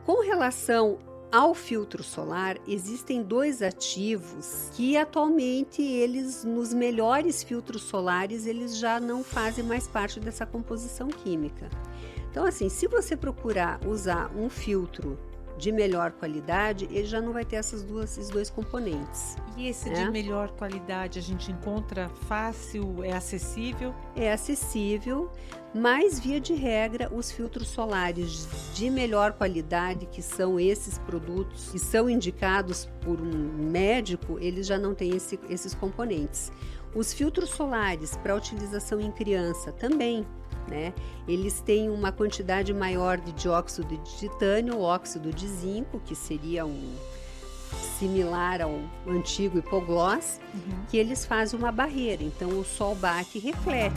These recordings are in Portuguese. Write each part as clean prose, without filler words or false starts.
Com relação ao filtro solar, existem 2 ativos que atualmente nos melhores filtros solares, eles já não fazem mais parte dessa composição química. Então, assim, se você procurar usar um filtro de melhor qualidade, ele já não vai ter esses 2 componentes. E esse de melhor qualidade a gente encontra fácil, é acessível? É acessível, mas via de regra os filtros solares de melhor qualidade, que são esses produtos que são indicados por um médico, eles já não têm esses componentes. Os filtros solares para utilização em criança também, né? Eles têm uma quantidade maior de dióxido de titânio, óxido de zinco, que seria similar ao antigo hipoglós, que eles fazem uma barreira, então o sol bate e reflete.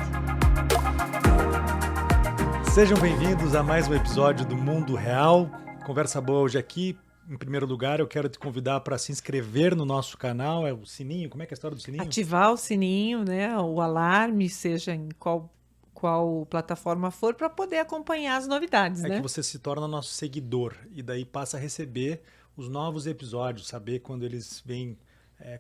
Sejam bem-vindos a mais um episódio do Mundo Real. Conversa boa hoje aqui. Em primeiro lugar, eu quero te convidar para se inscrever no nosso canal. É o sininho, como é que é a história do sininho? Ativar o sininho, né? O alarme, seja em qual plataforma for, para poder acompanhar as novidades, né? É que você se torna nosso seguidor e daí passa a receber os novos episódios, saber quando eles vêm,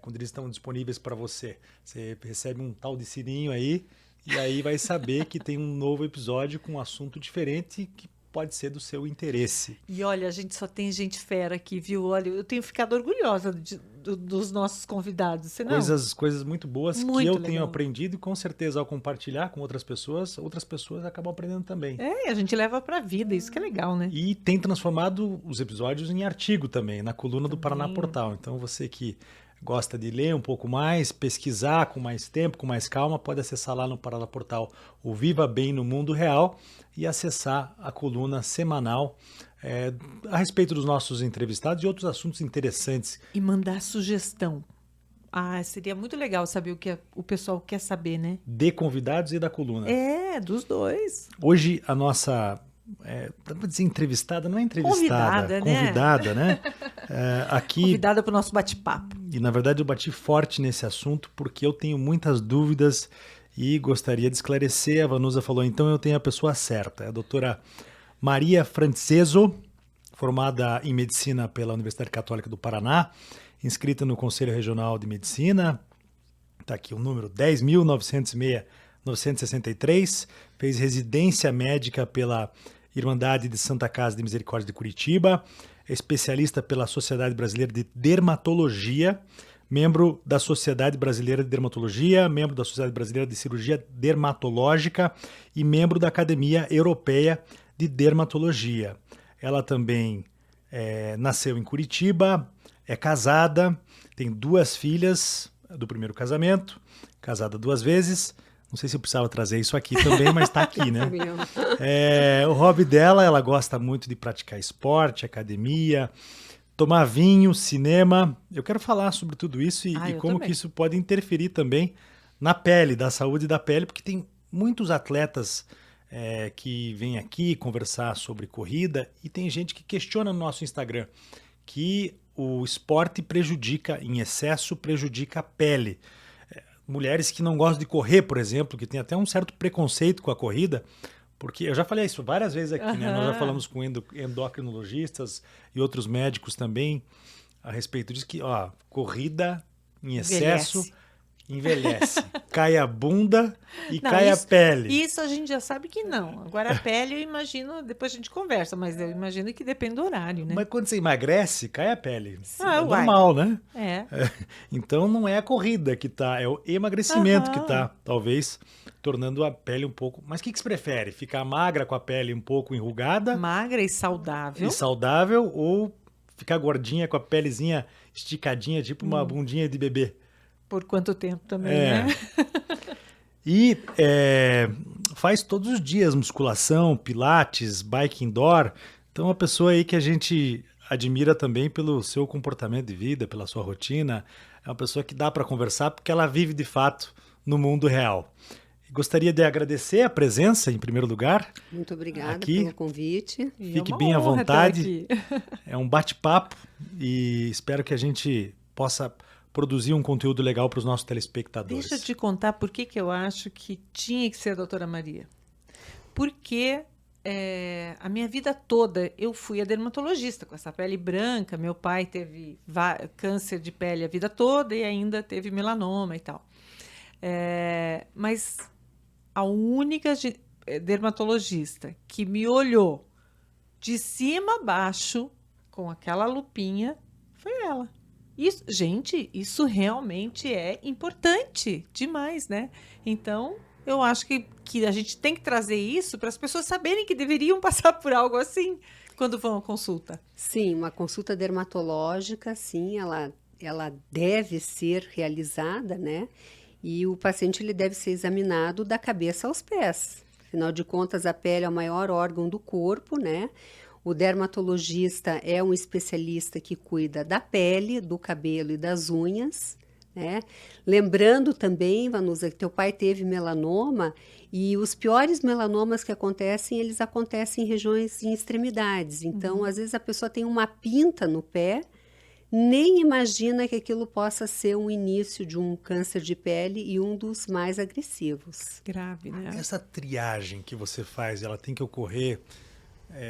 quando eles estão disponíveis para você. Você recebe um tal de sininho aí e aí vai saber que tem um novo episódio com um assunto diferente que pode ser do seu interesse. E olha, a gente só tem gente fera aqui, viu? Olha, eu tenho ficado orgulhosa dos nossos convidados. Você não? Coisas muito boas Muito que eu legal. tenho aprendido e com certeza ao compartilhar com outras pessoas acabam aprendendo também. A gente leva para a vida, isso que é legal, né? E tem transformado os episódios em artigo também, na coluna do Paraná Portal. Então você que gosta de ler um pouco mais, pesquisar com mais tempo, com mais calma, pode acessar lá no Paraná Portal o Viva Bem no Mundo Real e acessar a coluna semanal a respeito dos nossos entrevistados e outros assuntos interessantes. E mandar sugestão. Seria muito legal saber o que o pessoal quer saber, né? De convidados e da coluna. Dos dois. Hoje a nossa... dá pra dizer entrevistada? Não é entrevistada. Convidada, né? Aqui, convidada para o nosso bate-papo. E na verdade eu bati forte nesse assunto porque eu tenho muitas dúvidas e gostaria de esclarecer. A Vanusa falou, então eu tenho a pessoa certa. É a doutora Maria Franceso, formada em Medicina pela Universidade Católica do Paraná, inscrita no Conselho Regional de Medicina, está aqui o número 10.963, fez residência médica pela Irmandade de Santa Casa de Misericórdia de Curitiba, é especialista pela Sociedade Brasileira de Dermatologia, membro da Sociedade Brasileira de Dermatologia, membro da Sociedade Brasileira de Cirurgia Dermatológica e membro da Academia Europeia de Dermatologia. Ela também nasceu em Curitiba, é casada, tem 2 filhas do primeiro casamento, casada 2 vezes. Não sei se eu precisava trazer isso aqui também, mas está aqui, né? O hobby dela, ela gosta muito de praticar esporte, academia, tomar vinho, cinema. Eu quero falar sobre tudo isso e como também. Que isso pode interferir também na pele, da saúde da pele, porque tem muitos atletas que vêm aqui conversar sobre corrida e tem gente que questiona no nosso Instagram que o esporte em excesso prejudica a pele. Mulheres que não gostam de correr, por exemplo, que tem até um certo preconceito com a corrida, porque eu já falei isso várias vezes aqui, né? Nós já falamos com endocrinologistas e outros médicos também a respeito disso, que corrida em excesso envelhece. Cai a bunda e cai a pele. Isso a gente já sabe que não. Agora a pele eu imagino, depois a gente conversa, mas eu imagino que depende do horário, né? Mas quando você emagrece, cai a pele. É normal, né? Então não é a corrida que tá, é o emagrecimento que tá, talvez, tornando a pele um pouco... Mas o que você prefere? Ficar magra com a pele um pouco enrugada? Magra e saudável. Ou ficar gordinha com a pelezinha esticadinha, tipo uma bundinha de bebê? Por quanto tempo também, né? E faz todos os dias musculação, pilates, bike indoor. Então, uma pessoa aí que a gente admira também pelo seu comportamento de vida, pela sua rotina. É uma pessoa que dá para conversar porque ela vive de fato no mundo real. Gostaria de agradecer a presença, em primeiro lugar. Muito obrigada pelo convite. Fique bem à vontade. É um bate-papo e espero que a gente possa produzir um conteúdo legal para os nossos telespectadores. Deixa eu te contar por que eu acho que tinha que ser a doutora Maria. Porque a minha vida toda eu fui a dermatologista com essa pele branca. Meu pai teve câncer de pele a vida toda e ainda teve melanoma e tal. Mas a única dermatologista que me olhou de cima a baixo com aquela lupinha foi ela. Isso, gente, isso realmente é importante demais, né? Então, eu acho que a gente tem que trazer isso para as pessoas saberem que deveriam passar por algo assim quando vão à consulta. Sim, uma consulta dermatológica, sim, ela deve ser realizada, né? E o paciente ele deve ser examinado da cabeça aos pés. Afinal de contas, a pele é o maior órgão do corpo, né? O dermatologista é um especialista que cuida da pele, do cabelo e das unhas, né? Lembrando também, Vanusa, que teu pai teve melanoma e os piores melanomas que acontecem, eles acontecem em regiões, em extremidades. Então, às vezes a pessoa tem uma pinta no pé, nem imagina que aquilo possa ser um início de um câncer de pele e um dos mais agressivos. Grave, né? Essa triagem que você faz, ela tem que ocorrer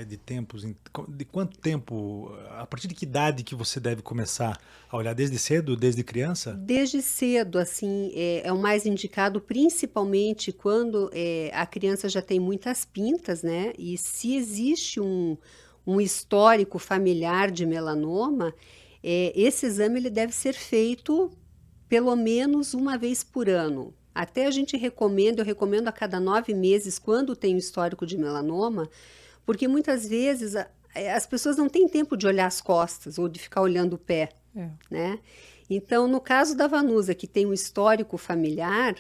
de tempos, de quanto tempo, a partir de que idade que você deve começar a olhar? Desde cedo, desde criança? Desde cedo, assim, é o mais indicado, principalmente quando a criança já tem muitas pintas, né? E se existe um histórico familiar de melanoma, esse exame ele deve ser feito pelo menos uma vez por ano. Até eu recomendo a cada 9 meses, quando tem um histórico de melanoma, porque muitas vezes as pessoas não têm tempo de olhar as costas ou de ficar olhando o pé, né? Então, no caso da Vanusa, que tem um histórico familiar,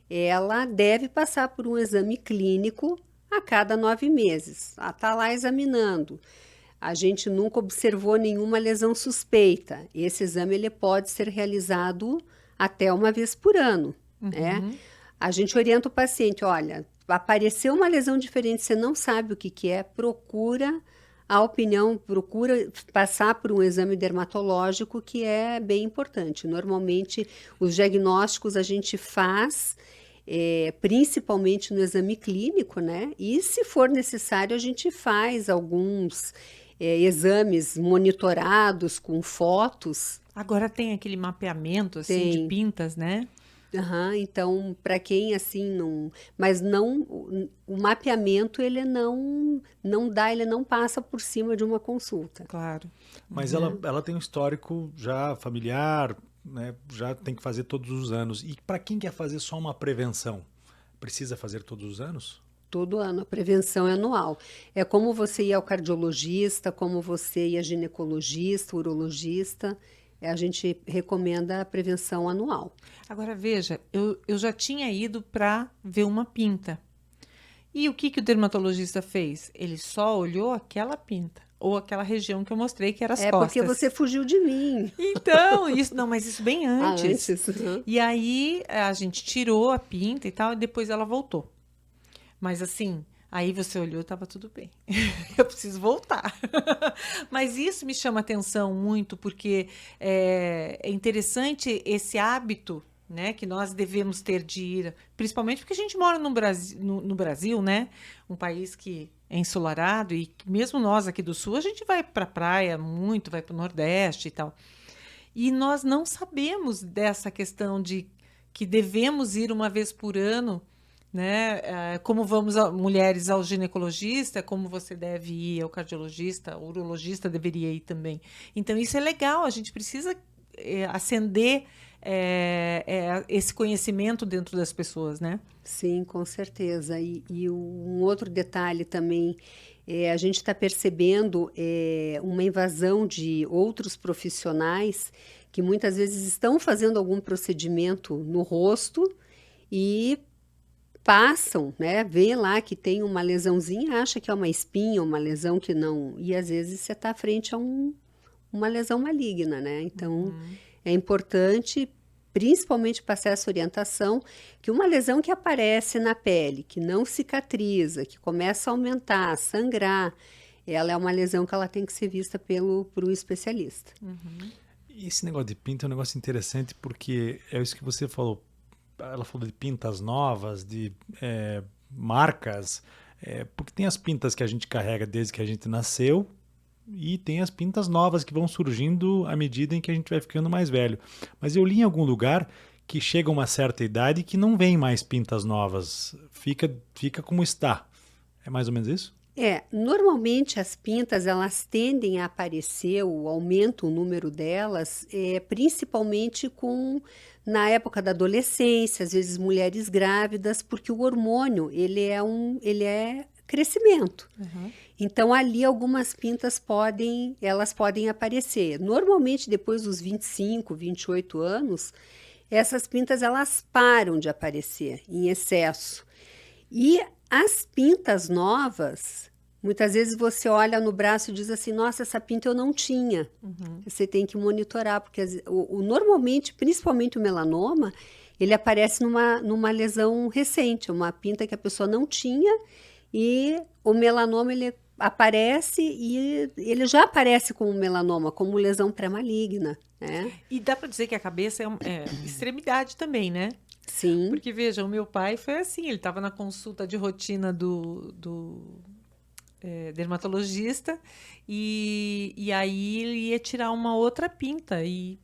ela deve passar por um exame clínico a cada 9 meses. Está lá examinando. A gente nunca observou nenhuma lesão suspeita. Esse exame ele pode ser realizado até uma vez por ano, né? A gente orienta o paciente, olha, apareceu uma lesão diferente, você não sabe o que é, procura a opinião, procura passar por um exame dermatológico, que é bem importante. Normalmente, os diagnósticos a gente faz, principalmente no exame clínico, né? E se for necessário, a gente faz alguns exames monitorados com fotos. Agora tem aquele mapeamento assim de pintas, né? Então, para quem assim não, mas não, o mapeamento ele não dá, ele não passa por cima de uma consulta. Claro. Mas ela tem um histórico já familiar, né? Já tem que fazer todos os anos. E para quem quer fazer só uma prevenção, precisa fazer todos os anos? Todo ano, a prevenção é anual. É como você ir ao cardiologista, como você ir a ginecologista, urologista. A gente recomenda a prevenção anual. Agora, veja, eu já tinha ido para ver uma pinta. E o que o dermatologista fez? Ele só olhou aquela pinta, ou aquela região que eu mostrei, que era as costas. Porque você fugiu de mim. Então, mas isso bem antes. Antes. E aí, a gente tirou a pinta e tal, e depois ela voltou. Mas assim, aí você olhou, estava tudo bem. Eu preciso voltar. Mas isso me chama atenção muito, porque é interessante esse hábito, né, que nós devemos ter de ir, principalmente porque a gente mora no Brasil, né, um país que é ensolarado, e mesmo nós aqui do Sul, a gente vai para a praia muito, vai para o Nordeste e tal. E nós não sabemos dessa questão de que devemos ir uma vez por ano, né? Como vamos mulheres ao ginecologista, como você deve ir ao cardiologista, o urologista deveria ir também. Então, isso é legal, a gente precisa acender esse conhecimento dentro das pessoas, né? Sim, com certeza. E um outro detalhe também, a gente está percebendo uma invasão de outros profissionais que muitas vezes estão fazendo algum procedimento no rosto e passam, né? Vê lá que tem uma lesãozinha, acha que é uma espinha, uma lesão que não... E às vezes você está frente a uma lesão maligna, né? Então, é importante, principalmente passar essa orientação, que uma lesão que aparece na pele, que não cicatriza, que começa a aumentar, a sangrar, ela é uma lesão que ela tem que ser vista por um especialista. Esse negócio de pinta é um negócio interessante, porque é isso que você falou. Ela falou de pintas novas, de marcas. Porque tem as pintas que a gente carrega desde que a gente nasceu e tem as pintas novas que vão surgindo à medida em que a gente vai ficando mais velho. Mas eu li em algum lugar que chega uma certa idade que não vem mais pintas novas, fica como está. É mais ou menos isso? Normalmente as pintas elas tendem a aparecer, aumenta o número delas, principalmente na época da adolescência, às vezes mulheres grávidas, porque o hormônio ele é crescimento. Uhum. Então ali algumas pintas elas podem aparecer. Normalmente depois dos 25, 28 anos, essas pintas elas param de aparecer em excesso. E as pintas novas, muitas vezes você olha no braço e diz assim, nossa, essa pinta eu não tinha. Uhum. Você tem que monitorar, porque normalmente, principalmente o melanoma, ele aparece numa lesão recente, uma pinta que a pessoa não tinha, e o melanoma ele aparece e ele já aparece como melanoma, como lesão pré-maligna, né? E dá para dizer que a cabeça é extremidade também, né? Sim. Porque, veja, o meu pai foi assim, ele estava na consulta de rotina do dermatologista e aí ele ia tirar uma outra pinta ele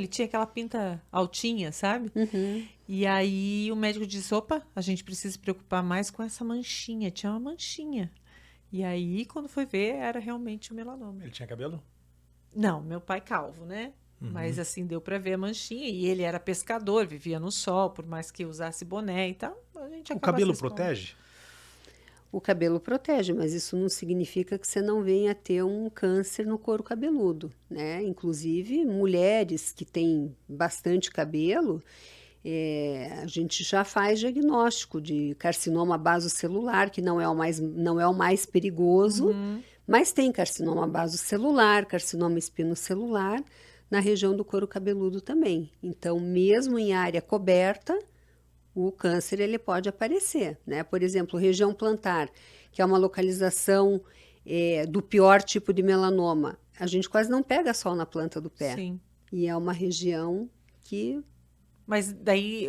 tinha aquela pinta altinha, sabe? Uhum. E aí o médico disse, opa, a gente precisa se preocupar mais com essa manchinha, tinha uma manchinha. E aí, quando foi ver, era realmente o melanoma. Ele tinha cabelo? Não, meu pai calvo, né? Uhum. Mas assim, deu para ver a manchinha. E ele era pescador, vivia no sol, por mais que usasse boné e tal. A gente O acaba cabelo se expondo. protege? O cabelo protege, mas isso não significa que você não venha a ter um câncer no couro cabeludo, né? Inclusive, mulheres que têm bastante cabelo, a gente já faz diagnóstico de carcinoma basocelular, que não é o mais perigoso, mas tem carcinoma basocelular, carcinoma espinocelular, na região do couro cabeludo também. Então, mesmo em área coberta, o câncer ele pode aparecer, né? Por exemplo, região plantar, que é uma localização do pior tipo de melanoma. A gente quase não pega sol na planta do pé. Sim. E é uma região que... Mas daí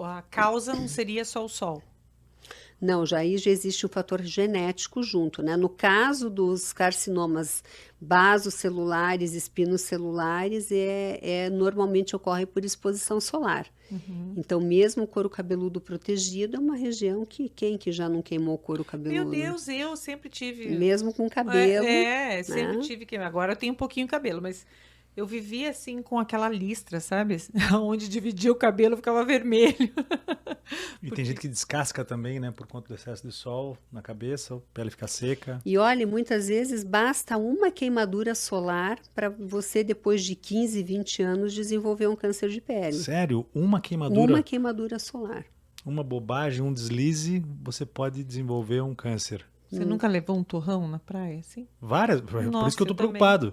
a causa não seria só o sol. Não, já existe um fator genético junto, né? No caso dos carcinomas basocelulares, espinocelulares, normalmente ocorre por exposição solar. Uhum. Então, mesmo o couro cabeludo protegido é uma região que quem que já não queimou o couro cabeludo? Meu Deus, eu sempre tive... Mesmo com cabelo. Sempre tive que... Agora eu tenho um pouquinho de cabelo, mas eu vivia assim com aquela listra, sabe? Onde dividia o cabelo ficava vermelho. E tem gente que descasca também, né? Por conta do excesso de sol na cabeça, a pele fica seca. E olha, muitas vezes basta uma queimadura solar para você, depois de 15, 20 anos, desenvolver um câncer de pele. Sério? Uma queimadura? Uma queimadura solar. Uma bobagem, um deslize, você pode desenvolver um câncer. Você nunca levou um torrão na praia, assim? Várias, por Nossa, isso que eu tô eu também. preocupado.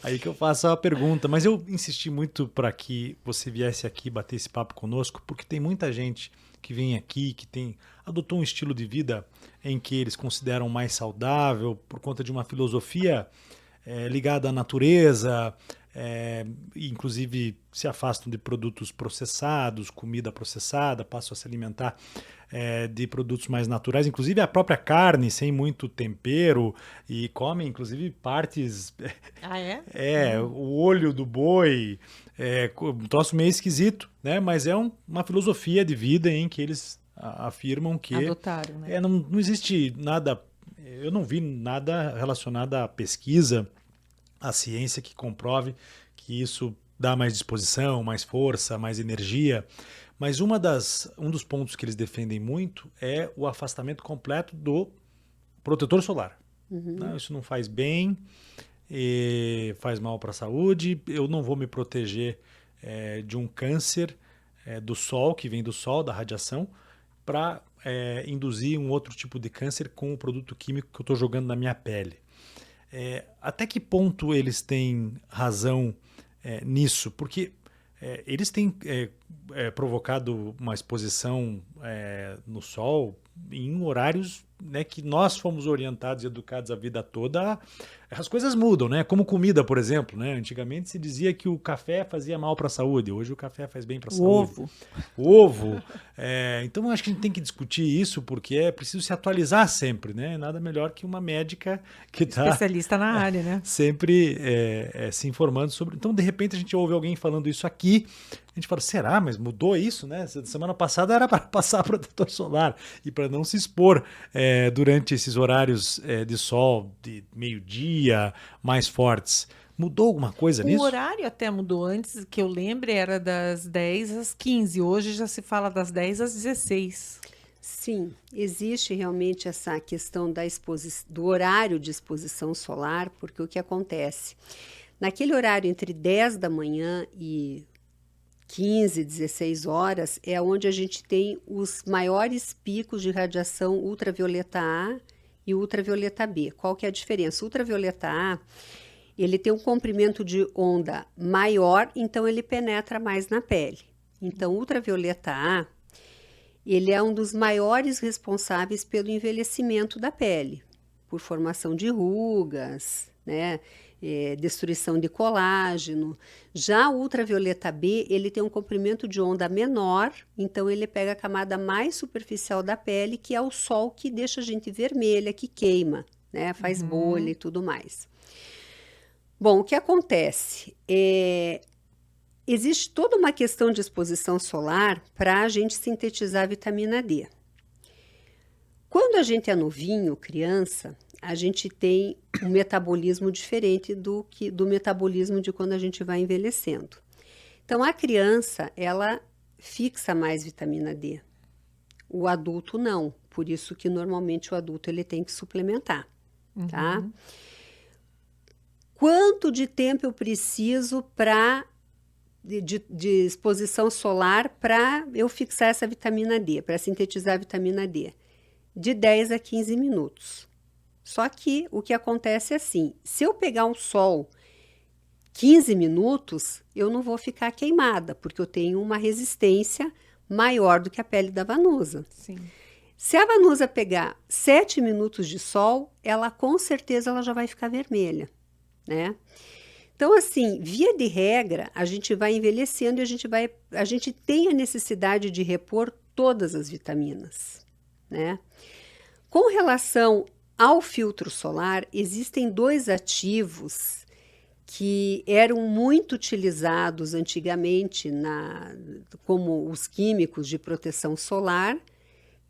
Aí que eu faço a pergunta. Mas eu insisti muito para que você viesse aqui bater esse papo conosco, porque tem muita gente que vem aqui, que adotou um estilo de vida em que eles consideram mais saudável, por conta de uma filosofia ligada à natureza, inclusive se afastam de produtos processados, comida processada, passam a se alimentar de produtos mais naturais, inclusive a própria carne, sem muito tempero, e comem inclusive partes... Ah, é? O olho do boi, um troço meio esquisito, né? Mas é uma filosofia de vida em que eles afirmam que... Adotaram, né? Não existe nada... Eu não vi nada relacionado à pesquisa, à ciência que comprove que isso dá mais disposição, mais força, mais energia. Mas um dos pontos que eles defendem muito é o afastamento completo do protetor solar. Uhum. Não, isso não faz bem, faz mal para a saúde, eu não vou me proteger de um câncer do sol, que vem do sol, da radiação, para induzir um outro tipo de câncer com o produto químico que eu estou jogando na minha pele. Até que ponto eles têm razão nisso? Porque eles têm provocado uma exposição no sol em horários, né, que nós fomos orientados e educados a vida toda, as coisas mudam, né? Como comida, por exemplo, né? Antigamente se dizia que o café fazia mal para a saúde, hoje o café faz bem para a saúde. Ovo. Então acho que a gente tem que discutir isso porque é preciso se atualizar sempre, né? Nada melhor que uma médica que está especialista na área, né? Sempre se informando sobre. Então, de repente, a gente ouve alguém falando isso aqui, a gente fala, será? Mas mudou isso, né? Semana passada era para passar protetor solar e para não se expor durante esses horários de sol de meio-dia mais fortes. Mudou alguma coisa nisso? O horário até mudou. Antes, que eu lembre, era das 10 às 15. Hoje já se fala das 10 às 16. Sim, existe realmente essa questão do horário de exposição solar, porque o que acontece? Naquele horário entre 10 da manhã e 15, 16 horas, é onde a gente tem os maiores picos de radiação ultravioleta A e ultravioleta B. Qual que é a diferença? O ultravioleta A, ele tem um comprimento de onda maior, então ele penetra mais na pele. Então, o ultravioleta A, ele é um dos maiores responsáveis pelo envelhecimento da pele, por formação de rugas, né? Destruição de colágeno. Já o ultravioleta B, ele tem um comprimento de onda menor, então ele pega a camada mais superficial da pele, que é o sol que deixa a gente vermelha, que queima, né? Faz bolha e tudo mais. Bom, o que acontece? Existe toda uma questão de exposição solar para a gente sintetizar a vitamina D. Quando a gente é novinho, criança, a gente tem um metabolismo diferente do metabolismo de quando a gente vai envelhecendo. Então, a criança, ela fixa mais vitamina D. O adulto não, por isso que normalmente o adulto ele tem que suplementar, tá? Quanto de tempo eu preciso de exposição solar para eu fixar essa vitamina D, para sintetizar a vitamina D? De 10 a 15 minutos. Só que o que acontece é assim, se eu pegar um sol 15 minutos, eu não vou ficar queimada, porque eu tenho uma resistência maior do que a pele da vanusa. Sim. Se a vanusa pegar 7 minutos de sol, ela com certeza ela já vai ficar vermelha, né? Então, assim, via de regra, a gente vai envelhecendo e a gente tem a necessidade de repor todas as vitaminas, né? Com relação ao filtro solar, existem 2 ativos que eram muito utilizados antigamente como os químicos de proteção solar,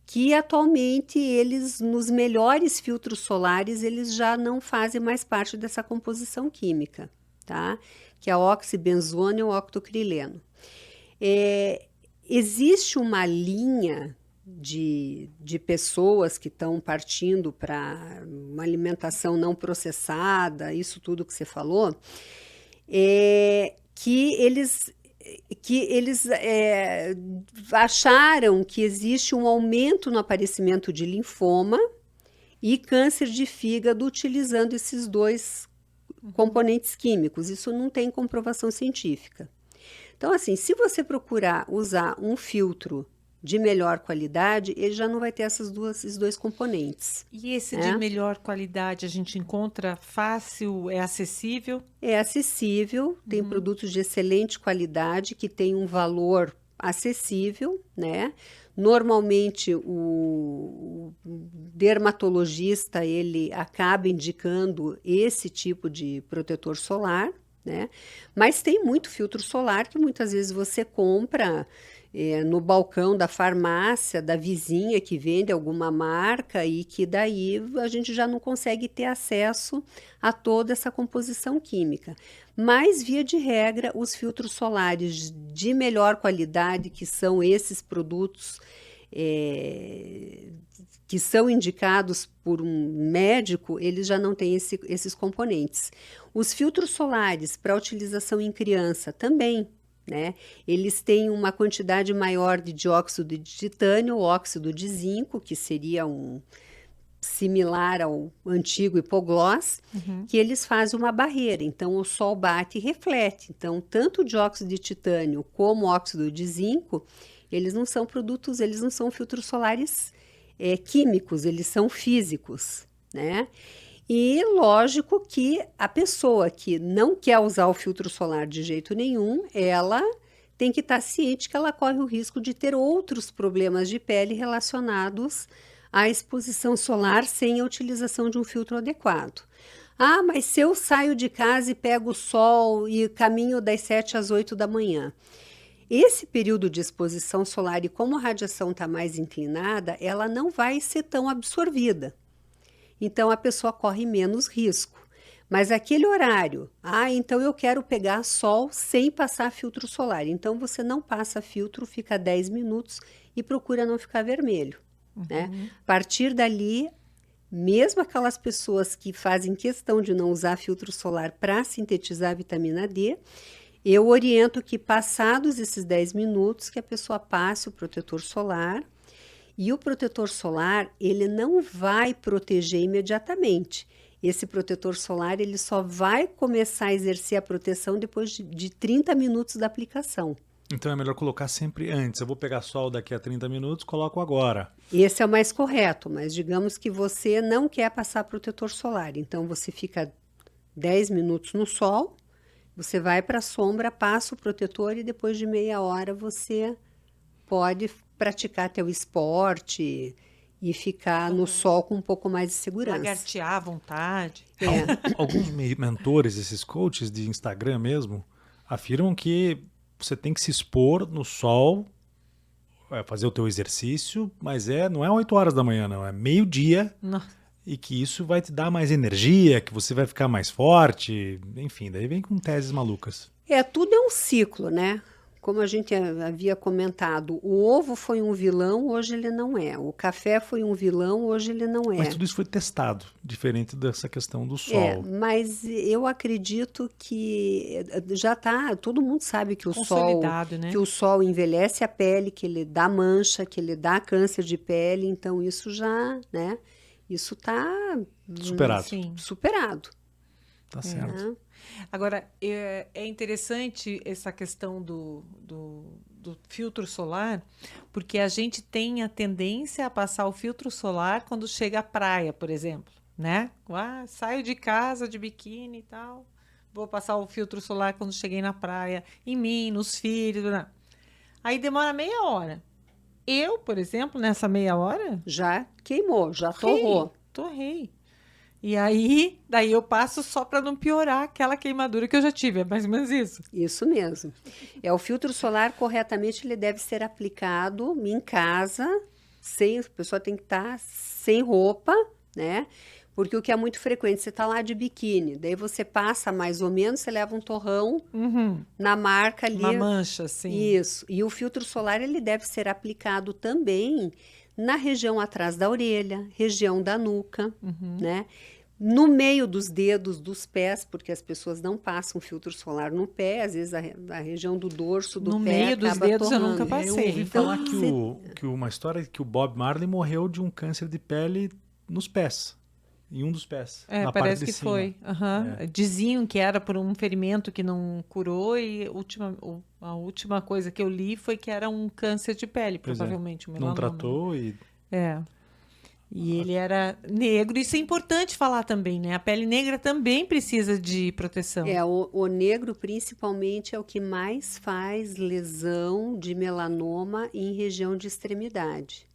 que atualmente eles, nos melhores filtros solares, eles já não fazem mais parte dessa composição química, tá? Que é a oxibenzona e o octocrileno. Existe uma linha de pessoas que estão partindo para uma alimentação não processada, isso tudo que você falou, que eles acharam que existe um aumento no aparecimento de linfoma e câncer de fígado utilizando esses 2 componentes químicos. Isso não tem comprovação científica. Então, assim, se você procurar usar um filtro de melhor qualidade, ele já não vai ter esses 2 componentes. E esse de melhor qualidade a gente encontra fácil, é acessível? É acessível, tem produtos de excelente qualidade que tem um valor acessível, né? Normalmente o dermatologista ele acaba indicando esse tipo de protetor solar, né? Mas tem muito filtro solar que muitas vezes você compra no balcão da farmácia, da vizinha que vende alguma marca e que daí a gente já não consegue ter acesso a toda essa composição química. Mas, via de regra, os filtros solares de melhor qualidade, que são esses produtos que são indicados por um médico, eles já não têm esses componentes. Os filtros solares para utilização em criança também, né? Eles têm uma quantidade maior de dióxido de titânio, óxido de zinco, que seria similar ao antigo hipoglós, que eles fazem uma barreira. Então, o sol bate e reflete. Então, tanto o dióxido de titânio como o óxido de zinco, eles não são filtros solares químicos, eles são físicos, né? E lógico que a pessoa que não quer usar o filtro solar de jeito nenhum, ela tem que estar ciente que ela corre o risco de ter outros problemas de pele relacionados à exposição solar sem a utilização de um filtro adequado. Ah, mas se eu saio de casa e pego o sol e caminho das 7 às 8 da manhã. Esse período de exposição solar, e como a radiação está mais inclinada, ela não vai ser tão absorvida. Então, a pessoa corre menos risco. Mas aquele horário, então eu quero pegar sol sem passar filtro solar. Então, você não passa filtro, fica 10 minutos e procura não ficar vermelho. Né? A partir dali, mesmo aquelas pessoas que fazem questão de não usar filtro solar para sintetizar a vitamina D, eu oriento que passados esses 10 minutos que a pessoa passe o protetor solar. E o protetor solar, ele não vai proteger imediatamente. Esse protetor solar, ele só vai começar a exercer a proteção depois de 30 minutos da aplicação. Então é melhor colocar sempre antes. Eu vou pegar sol daqui a 30 minutos, coloco agora. Esse é o mais correto, mas digamos que você não quer passar protetor solar. Então você fica 10 minutos no sol, você vai para a sombra, passa o protetor e depois de meia hora você pode praticar teu esporte e ficar no sol com um pouco mais de segurança. Lagartear à vontade. Alguns mentores, esses coaches de Instagram mesmo, afirmam que você tem que se expor no sol, fazer o teu exercício, mas não é 8 horas da manhã, não. É meio-dia. E que isso vai te dar mais energia, que você vai ficar mais forte. Enfim, daí vem com teses malucas. Tudo é um ciclo, né? Como a gente havia comentado, o ovo foi um vilão, hoje ele não é. O café foi um vilão, hoje ele não é. Mas tudo isso foi testado, diferente dessa questão do sol. Mas eu acredito que já está, todo mundo sabe que o sol, né? que o sol envelhece a pele, que ele dá mancha, que ele dá câncer de pele, então isso já, né? Isso está superado. Superado. Tá certo. Agora, é interessante essa questão do filtro solar, porque a gente tem a tendência a passar o filtro solar quando chega à praia, por exemplo, né? Saio de casa de biquíni e tal, vou passar o filtro solar quando cheguei na praia, em mim, nos filhos, né? Aí demora meia hora. Eu, por exemplo, nessa meia hora... Já queimou, já torrou. Torrei. E aí, daí eu passo só para não piorar aquela queimadura que eu já tive, é mais ou menos isso. Isso mesmo. O filtro solar, corretamente, ele deve ser aplicado em casa, a pessoa tem que estar sem roupa, né? Porque o que é muito frequente, você está lá de biquíni, daí você passa mais ou menos, você leva um torrão na marca ali. Uma mancha, sim. Isso. E o filtro solar, ele deve ser aplicado também na região atrás da orelha, região da nuca, né? No meio dos dedos dos pés, porque as pessoas não passam filtro solar no pé, às vezes a região do dorso do pé no meio dos dedos torrando. eu nunca passei. Eu ouvi falar que uma história que o Bob Marley morreu de um câncer de pele nos pés. Em um dos pés. Na parece parte de que cima. foi. Diziam que era por um ferimento que não curou e a última coisa que eu li foi que era um câncer de pele, provavelmente. Um melanoma. Não tratou e... E ele era negro. Isso é importante falar também, né? A pele negra também precisa de proteção. O negro, principalmente, é o que mais faz lesão de melanoma em região de extremidade.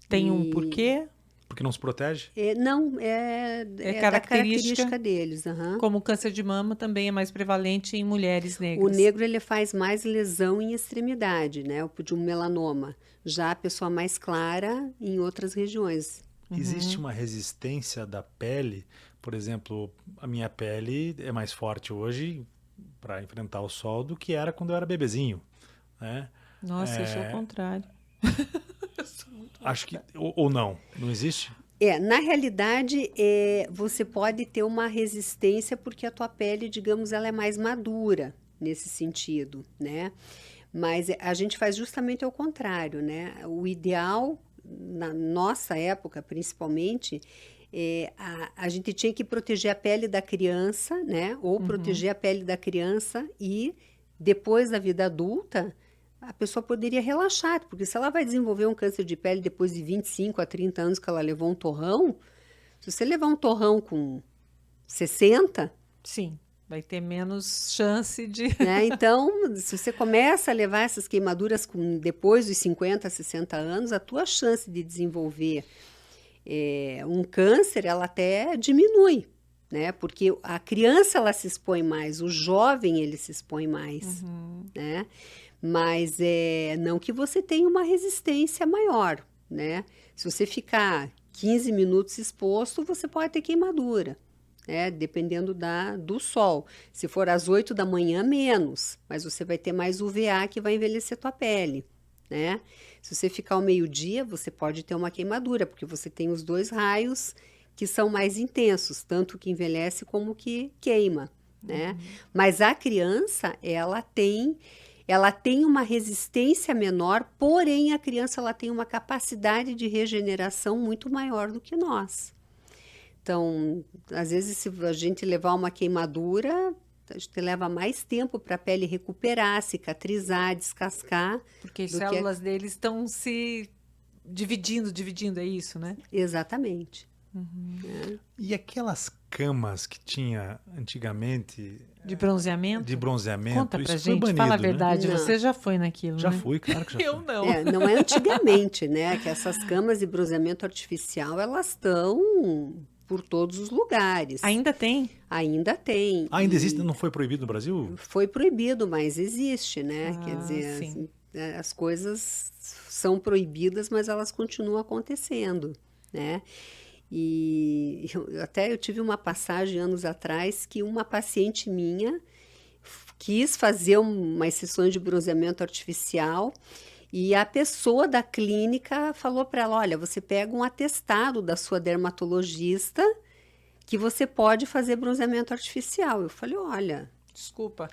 Tem um porquê? Porque não se protege? É característica deles. Como o câncer de mama também é mais prevalente em mulheres negras. O negro ele faz mais lesão em extremidade, né? De um melanoma. Já a pessoa mais clara em outras regiões. Existe uma resistência da pele? Por exemplo, a minha pele é mais forte hoje para enfrentar o sol do que era quando eu era bebezinho, né? Nossa, eu sou o contrário. Acho que... Ou não existe? Na realidade, você pode ter uma resistência porque a tua pele, digamos, ela é mais madura nesse sentido, né? Mas a gente faz justamente ao contrário, né? O ideal, na nossa época, principalmente, a gente tinha que proteger a pele da criança, né? Ou proteger a pele da criança e, depois da vida adulta, a pessoa poderia relaxar, porque se ela vai desenvolver um câncer de pele depois de 25 a 30 anos que ela levou um torrão, se você levar um torrão com 60, Sim, vai ter menos chance de... né? Então, se você começa a levar essas queimaduras depois dos 50, 60 anos, a tua chance de desenvolver um câncer, ela até diminui, né? Porque a criança, ela se expõe mais, o jovem, ele se expõe mais, né? Mas não que você tenha uma resistência maior, né? Se você ficar 15 minutos exposto, você pode ter queimadura, né? Dependendo do sol. Se for às 8 da manhã, menos, mas você vai ter mais UVA que vai envelhecer tua pele, né? Se você ficar ao meio-dia, você pode ter uma queimadura, porque você tem os dois raios que são mais intensos, tanto que envelhece como que queima, né? Mas a criança, ela tem uma resistência menor, porém a criança ela tem uma capacidade de regeneração muito maior do que nós. Então, às vezes, se a gente levar uma queimadura, a gente leva mais tempo para a pele recuperar, cicatrizar, descascar. Porque as do que células deles estão se dividindo, é isso, né? Exatamente. E aquelas camas que tinha antigamente De bronzeamento? de bronzeamento, Conta pra isso foi gente, banido, fala a né? verdade, Não. você já foi naquilo, Já né? fui, claro que já Eu fui. não. Não é antigamente, né? Que essas camas de bronzeamento artificial, elas estão por todos os lugares. Ainda tem? Ainda tem. Ainda E existe, não foi proibido no Brasil? Foi proibido, mas existe, né? Ah, Quer dizer, sim. assim, as coisas são proibidas, mas elas continuam acontecendo, né? E até eu tive uma passagem anos atrás que uma paciente minha quis fazer umas sessões de bronzeamento artificial e a pessoa da clínica falou para ela, olha, você pega um atestado da sua dermatologista que você pode fazer bronzeamento artificial. Eu falei, olha, desculpa,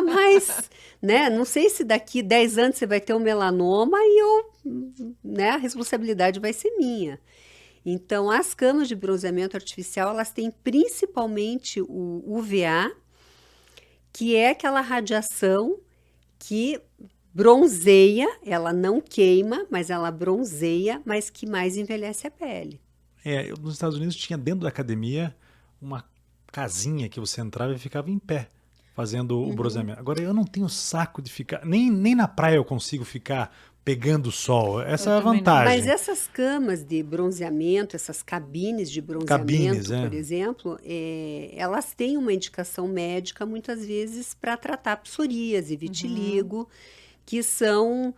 mas, né, não sei se daqui 10 anos você vai ter um melanoma né, a responsabilidade vai ser minha. Então, as camas de bronzeamento artificial, elas têm principalmente o UVA, que é aquela radiação que bronzeia, ela não queima, mas ela bronzeia, mas que mais envelhece a pele. Nos Estados Unidos tinha dentro da academia uma casinha que você entrava e ficava em pé fazendo o bronzeamento. Agora, eu não tenho saco de ficar, nem na praia eu consigo ficar pegando sol. Essa é a também não. vantagem. Mas essas camas de bronzeamento, essas cabines de bronzeamento, por exemplo, elas têm uma indicação médica muitas vezes para tratar psoríase, vitiligo, que são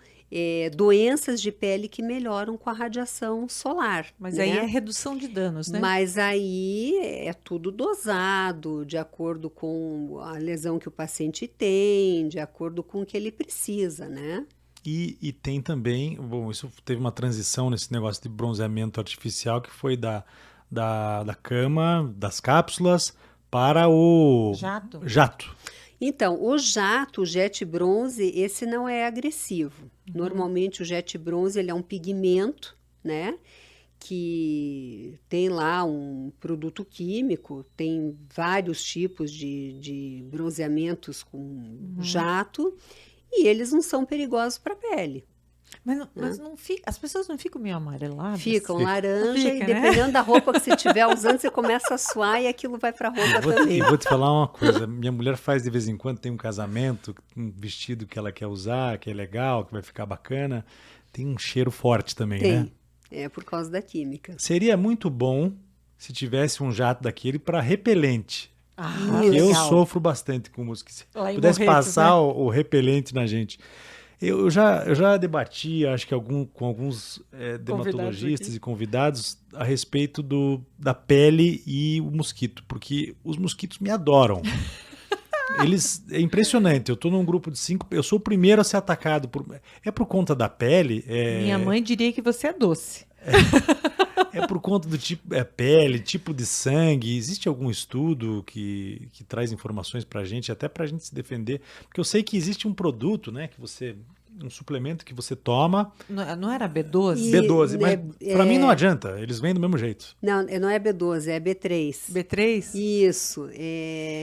doenças de pele que melhoram com a radiação solar. Mas né? aí é redução de danos, né? Mas aí é tudo dosado, de acordo com a lesão que o paciente tem, de acordo com o que ele precisa, né? E tem também, bom, isso teve uma transição nesse negócio de bronzeamento artificial que foi da cama, das cápsulas, para o jato. Então, o jet bronze, esse não é agressivo. Normalmente o jet bronze ele é um pigmento, né? Que tem lá um produto químico, tem vários tipos de bronzeamentos com jato, e eles não são perigosos para a pele. Mas não fica, as pessoas não ficam meio amareladas? Ficam laranja, Fica, e dependendo da roupa que você estiver usando, você começa a suar e aquilo vai para a roupa também. E vou te falar uma coisa, minha mulher faz de vez em quando, tem um casamento, um vestido que ela quer usar, que é legal, que vai ficar bacana, tem um cheiro forte também, né? É por causa da química. Seria muito bom se tivesse um jato daquele para repelente. Eu legal. sofro bastante com mosquito. Se Lá em pudesse Morretes, passar né? o repelente na gente. Eu já debati, acho que com alguns dermatologistas e convidados a respeito da pele e o mosquito, porque os mosquitos me adoram. É impressionante, eu estou num grupo de 5, eu sou o primeiro a ser atacado. Por conta da pele. Minha mãe diria que você é doce. É por conta do tipo pele, tipo de sangue. Existe algum estudo que traz informações para a gente, até para a gente se defender? Porque eu sei que existe um produto, né, que você um suplemento que você toma. Não era B12? E- B12, mas pra mim não é- adianta. Eles vêm do mesmo jeito. Não é B12, é B3. B3? Isso,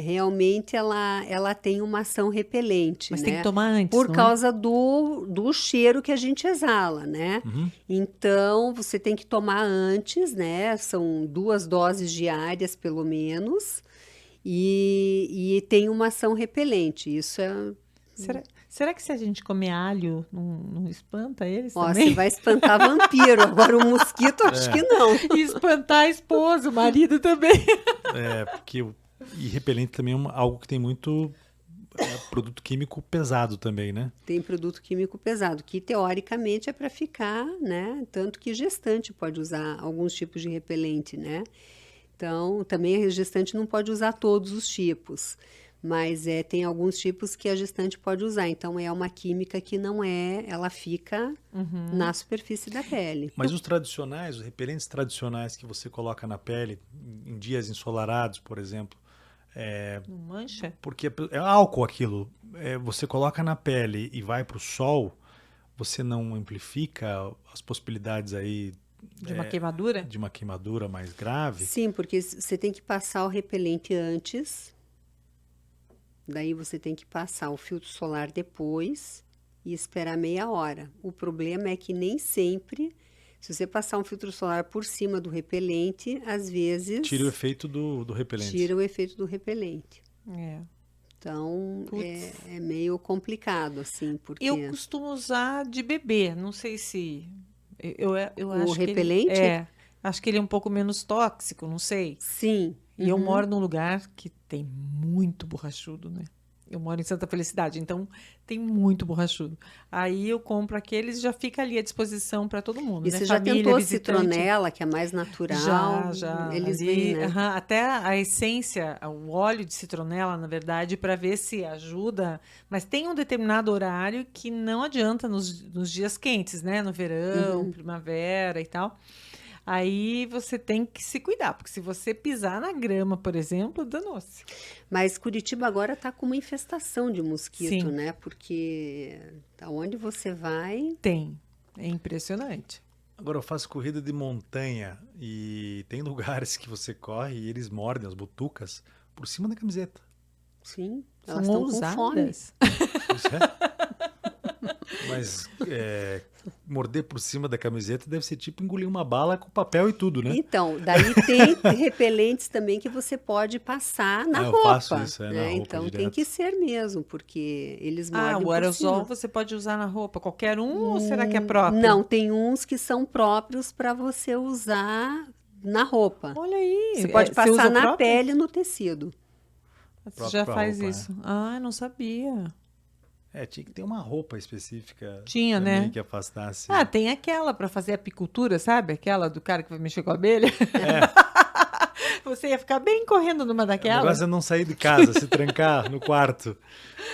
realmente ela tem uma ação repelente, Mas né? tem que tomar antes, Por não é? causa do cheiro que a gente exala, né? Então, você tem que tomar antes, né? São 2 doses diárias, pelo menos, e tem uma ação repelente. Isso é... Será que se a gente comer alho, não espanta eles Ó, também? você vai espantar vampiro. Agora, o mosquito, acho que não. E espantar a esposa, o marido também. E repelente também é algo que tem muito produto químico pesado também, né? Tem produto químico pesado, que teoricamente é para ficar, né? Tanto que gestante pode usar alguns tipos de repelente, né? Então, também a gestante não pode usar todos os tipos, mas tem alguns tipos que a gestante pode usar. Então, é uma química que não ela fica na superfície da pele. Mas os tradicionais, os repelentes tradicionais que você coloca na pele, em dias ensolarados, por exemplo, Não mancha? porque é álcool aquilo. Você coloca na pele e vai para o sol, você não amplifica as possibilidades aí De uma queimadura? de uma queimadura mais grave? Sim, porque você tem que passar o repelente antes, daí você tem que passar o filtro solar depois e esperar meia hora. O problema é que nem sempre, se você passar um filtro solar por cima do repelente, às vezes Tira o efeito do repelente. tira o efeito do repelente. É. Então, Putz. é meio complicado, assim, porque Eu costumo usar de bebê, não sei se... Eu acho que repelente? acho que ele é um pouco menos tóxico, não sei. sim. E eu moro num lugar que tem muito borrachudo, né? Eu moro em Santa Felicidade, então tem muito borrachudo. Aí eu compro aqueles e já fica ali à disposição para todo mundo, E né? você já Família, tentou visitante. citronela, que é mais natural? Já. Eles Ali, vêm, né? aham, até a essência, o óleo de citronela, na verdade, para ver se ajuda. Mas tem um determinado horário que não adianta nos dias quentes, né? No verão, primavera e tal. Aí você tem que se cuidar, porque se você pisar na grama, por exemplo, danou-se. Mas Curitiba agora está com uma infestação de mosquito, Sim. né? Porque aonde você vai... Tem. É impressionante. Agora eu faço corrida de montanha e tem lugares que você corre e eles mordem as butucas por cima da camiseta. Sim, São elas estão com fome. ousadas. Isso é? Mas morder por cima da camiseta deve ser tipo engolir uma bala com papel e tudo, né? Então, daí tem repelentes também que você pode passar na Eu roupa. faço isso, na né? roupa Então tem direto. que ser mesmo, porque eles mordem O por aerosol cima. você pode usar na roupa, qualquer um, ou será que é próprio? Não, tem uns que são próprios para você usar na roupa. Olha aí. Você pode você passar usa na próprio? pele e no tecido. Você Próprio já pra faz roupa, isso. Ah, não sabia. Tinha que ter uma roupa específica Tinha, também né? que afastasse. Ah, tem aquela para fazer apicultura, sabe? Aquela do cara que vai mexer com a abelha. Você ia ficar bem correndo numa O daquelas. negócio é não sair de casa, se trancar no quarto.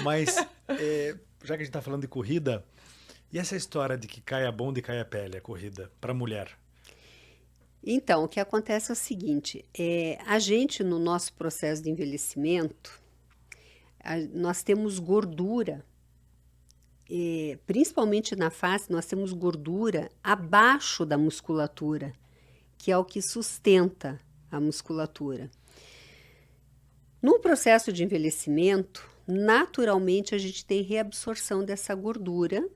Mas, já que a gente está falando de corrida, e essa história de que cai a bunda e cai a pele, a corrida, para mulher? Então, o que acontece é o seguinte: a gente, no nosso processo de envelhecimento, nós temos gordura, principalmente na face, nós temos gordura abaixo da musculatura, que é o que sustenta a musculatura. No processo de envelhecimento, naturalmente a gente tem reabsorção dessa gordura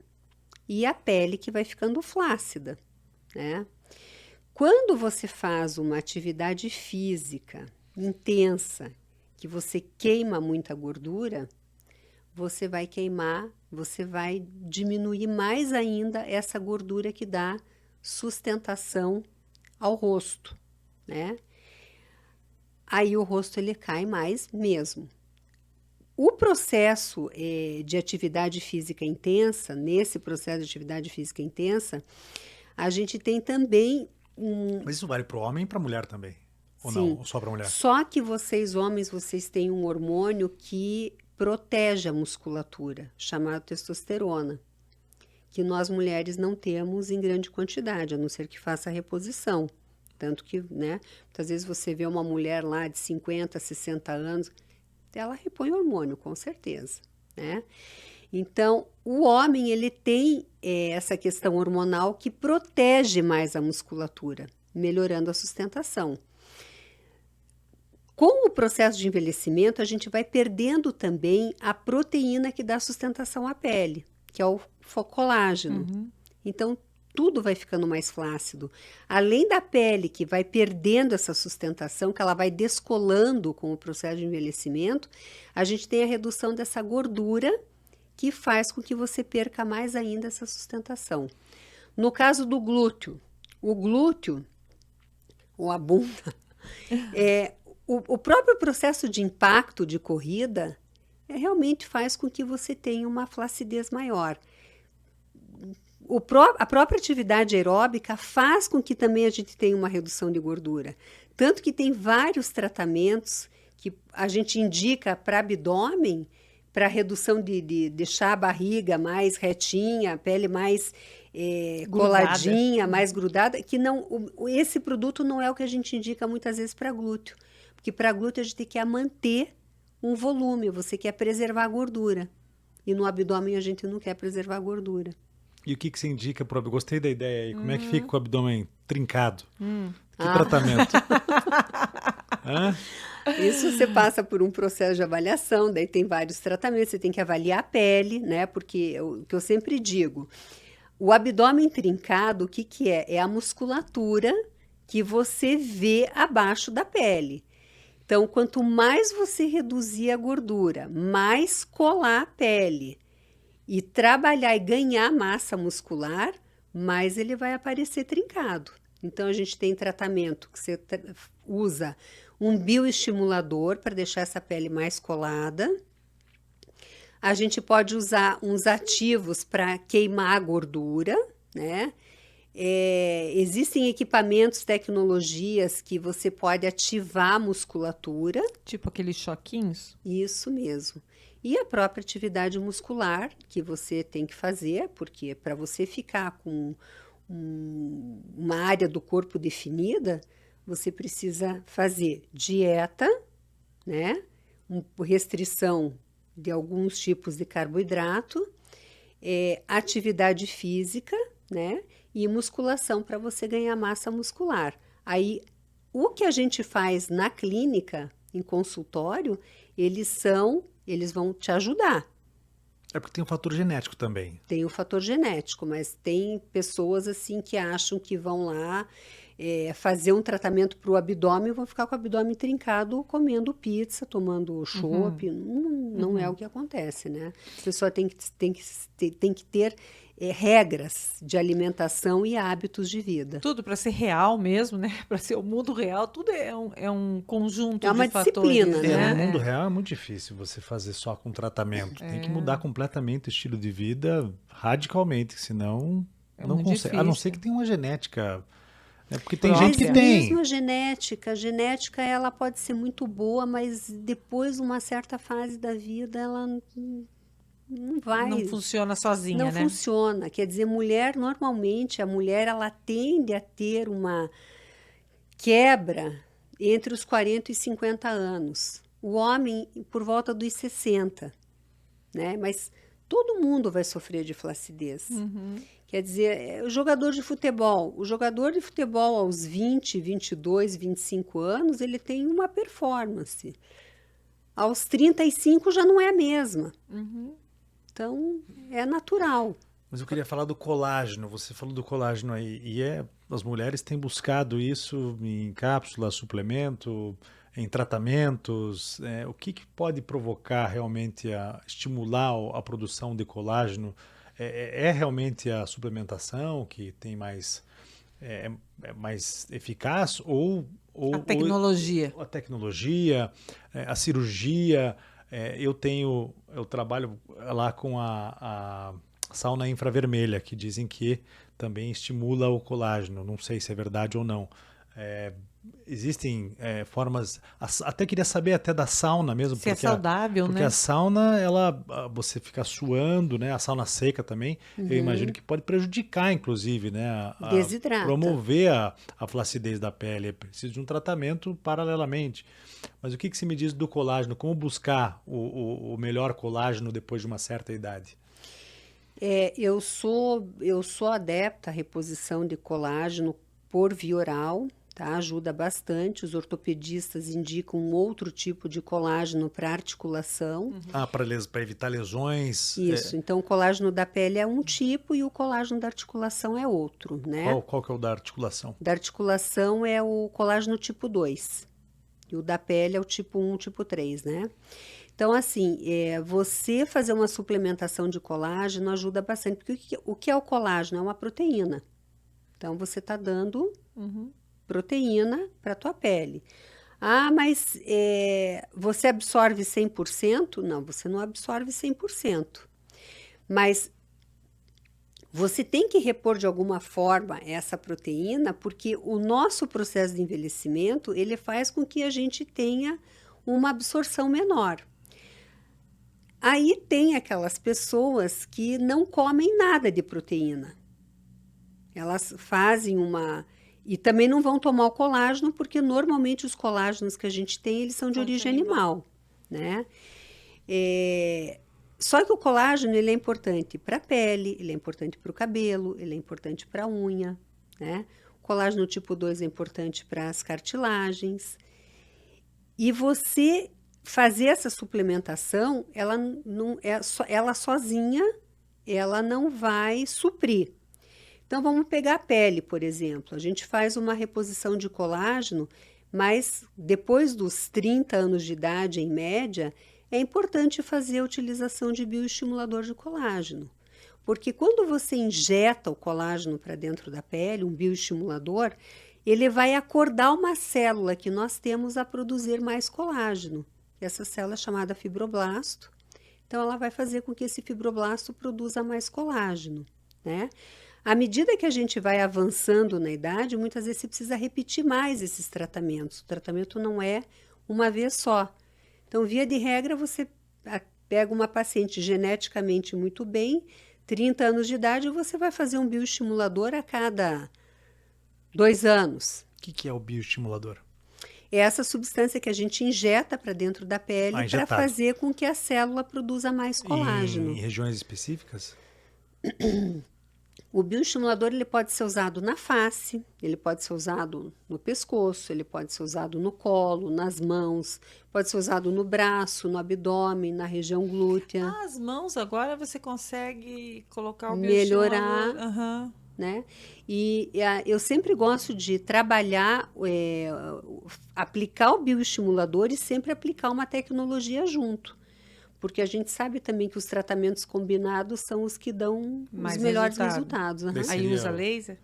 e a pele que vai ficando flácida, né? Quando você faz uma atividade física intensa, que você queima muita gordura, você vai queimar, você vai diminuir mais ainda essa gordura que dá sustentação ao rosto, né? Aí o rosto ele cai mais mesmo. O processo de atividade física intensa, nesse processo de atividade física intensa, a gente tem também Mas isso vale para o homem e para a mulher também? Ou Sim. não? Ou só para a mulher? Só que vocês, homens, vocês têm um hormônio que protege a musculatura, chamado testosterona, que nós mulheres não temos em grande quantidade, a não ser que faça a reposição. Tanto que, né, muitas vezes você vê uma mulher lá de 50, 60 anos, ela repõe hormônio, com certeza, né? Então, o homem ele tem essa questão hormonal que protege mais a musculatura, melhorando a sustentação. Com o processo de envelhecimento, a gente vai perdendo também a proteína que dá sustentação à pele, que é o colágeno. Então, tudo vai ficando mais flácido. Além da pele que vai perdendo essa sustentação, que ela vai descolando com o processo de envelhecimento, a gente tem a redução dessa gordura que faz com que você perca mais ainda essa sustentação. No caso do glúteo, o glúteo, ou a bunda, o próprio processo de impacto de corrida realmente faz com que você tenha uma flacidez maior. A própria atividade aeróbica faz com que também a gente tenha uma redução de gordura. Tanto que tem vários tratamentos que a gente indica para abdômen, para redução de deixar a barriga mais retinha, a pele mais coladinha, mais grudada, que esse produto não é o que a gente indica muitas vezes para glúteo. Porque para glúteo a gente quer manter um volume, você quer preservar a gordura. E no abdômen a gente não quer preservar a gordura. E o que você indica pro abdômen? Gostei da ideia aí. Como é que fica com o abdômen trincado? Que tratamento? Isso você passa por um processo de avaliação, daí tem vários tratamentos, você tem que avaliar a pele, né? Porque o que eu sempre digo, o abdômen trincado, o que que é? É a musculatura que você vê abaixo da pele. Então, quanto mais você reduzir a gordura, mais colar a pele e trabalhar e ganhar massa muscular, mais ele vai aparecer trincado. Então, a gente tem tratamento que você usa um bioestimulador para deixar essa pele mais colada. A gente pode usar uns ativos para queimar a gordura, né? Existem equipamentos, tecnologias que você pode ativar a musculatura. Tipo aqueles choquinhos? Isso mesmo. E a própria atividade muscular que você tem que fazer, porque para você ficar com uma área do corpo definida, você precisa fazer dieta, né? Restrição de alguns tipos de carboidrato, atividade física, né? E musculação para você ganhar massa muscular. Aí, o que a gente faz na clínica, em consultório, eles vão te ajudar. É porque tem um fator genético também. Tem o fator genético, mas tem pessoas assim que acham que vão lá fazer um tratamento para o abdômen e vão ficar com o abdômen trincado comendo pizza, tomando chopp. Não é o que acontece, né? A pessoa tem que ter regras de alimentação e hábitos de vida. Tudo para ser real mesmo, né? Para ser o mundo real, tudo é um conjunto de uma disciplina, fatores, né? No mundo real é muito difícil você fazer só com tratamento. Tem que mudar completamente o estilo de vida radicalmente, senão não consegue. difícil. A não ser que tenha uma genética. Porque tem gente que Mas tem. mesmo a genética ela pode ser muito boa, mas depois de uma certa fase da vida ela não vai. Não funciona sozinha, Não né? funciona. Quer dizer, normalmente a mulher ela tende a ter uma quebra entre os 40 e 50 anos. O homem por volta dos 60, né? Mas todo mundo vai sofrer de flacidez. Quer dizer, o jogador de futebol aos 20, 22, 25 anos, ele tem uma performance. Aos 35 já não é a mesma. Então, é natural. Mas eu queria falar do colágeno. Você falou do colágeno aí. E as mulheres têm buscado isso em cápsulas, suplemento, em tratamentos. O que pode provocar realmente estimular a produção de colágeno? É realmente a suplementação que tem mais eficaz ou A tecnologia? A tecnologia, a cirurgia. Eu trabalho lá com a sauna infravermelha, que dizem que também estimula o colágeno. Não sei se é verdade ou não. Existem formas. Até queria saber até da sauna mesmo. Se é saudável, porque né? a sauna, você fica suando, né? A sauna seca também, eu imagino que pode prejudicar, inclusive, né? Desidrata. Promover a flacidez da pele. É preciso de um tratamento paralelamente. Mas o que se me diz do colágeno? Como buscar o melhor colágeno depois de uma certa idade? Eu sou adepta à reposição de colágeno por via oral, tá? Ajuda bastante. Os ortopedistas indicam um outro tipo de colágeno para articulação. Para evitar lesões. Isso. Então, o colágeno da pele é um tipo e o colágeno da articulação é outro, né? Qual que é o da articulação? Da articulação é o colágeno tipo 2. E o da pele é o tipo 1, tipo 3, né? Então, assim, você fazer uma suplementação de colágeno ajuda bastante. Porque o que é o colágeno? É uma proteína. Então, você está dando proteína para a tua pele. Ah, mas você absorve 100%? Não, você não absorve 100%. Mas você tem que repor de alguma forma essa proteína, porque o nosso processo de envelhecimento, ele faz com que a gente tenha uma absorção menor. Aí tem aquelas pessoas que não comem nada de proteína. Elas fazem e também não vão tomar o colágeno, porque normalmente os colágenos que a gente tem, eles são de origem animal, né? Só que o colágeno, ele é importante para a pele, ele é importante para o cabelo, ele é importante para a unha, né? O colágeno tipo 2 é importante para as cartilagens. E você fazer essa suplementação, ela sozinha, ela não vai suprir. Então, vamos pegar a pele, por exemplo. A gente faz uma reposição de colágeno, mas depois dos 30 anos de idade, em média, é importante fazer a utilização de bioestimulador de colágeno. Porque quando você injeta o colágeno para dentro da pele, um bioestimulador, ele vai acordar uma célula que nós temos a produzir mais colágeno. Essa célula é chamada fibroblasto. Então, ela vai fazer com que esse fibroblasto produza mais colágeno, né? À medida que a gente vai avançando na idade, muitas vezes você precisa repetir mais esses tratamentos. O tratamento não é uma vez só. Então, via de regra, você pega uma paciente geneticamente muito bem, 30 anos de idade, e você vai fazer um bioestimulador a cada 2 anos. O que é o bioestimulador? É essa substância que a gente injeta para dentro da pele para fazer com que a célula produza mais colágeno. Em regiões específicas? O bioestimulador ele pode ser usado na face, ele pode ser usado no pescoço, ele pode ser usado no colo, nas mãos, pode ser usado no braço, no abdômen, na região glútea. As mãos agora você consegue colocar o melhorar, bioestimulador. né? E eu sempre gosto de trabalhar, aplicar o bioestimulador e sempre aplicar uma tecnologia junto. Porque a gente sabe também que os tratamentos combinados são os que dão os melhores resultados. Aí usa laser?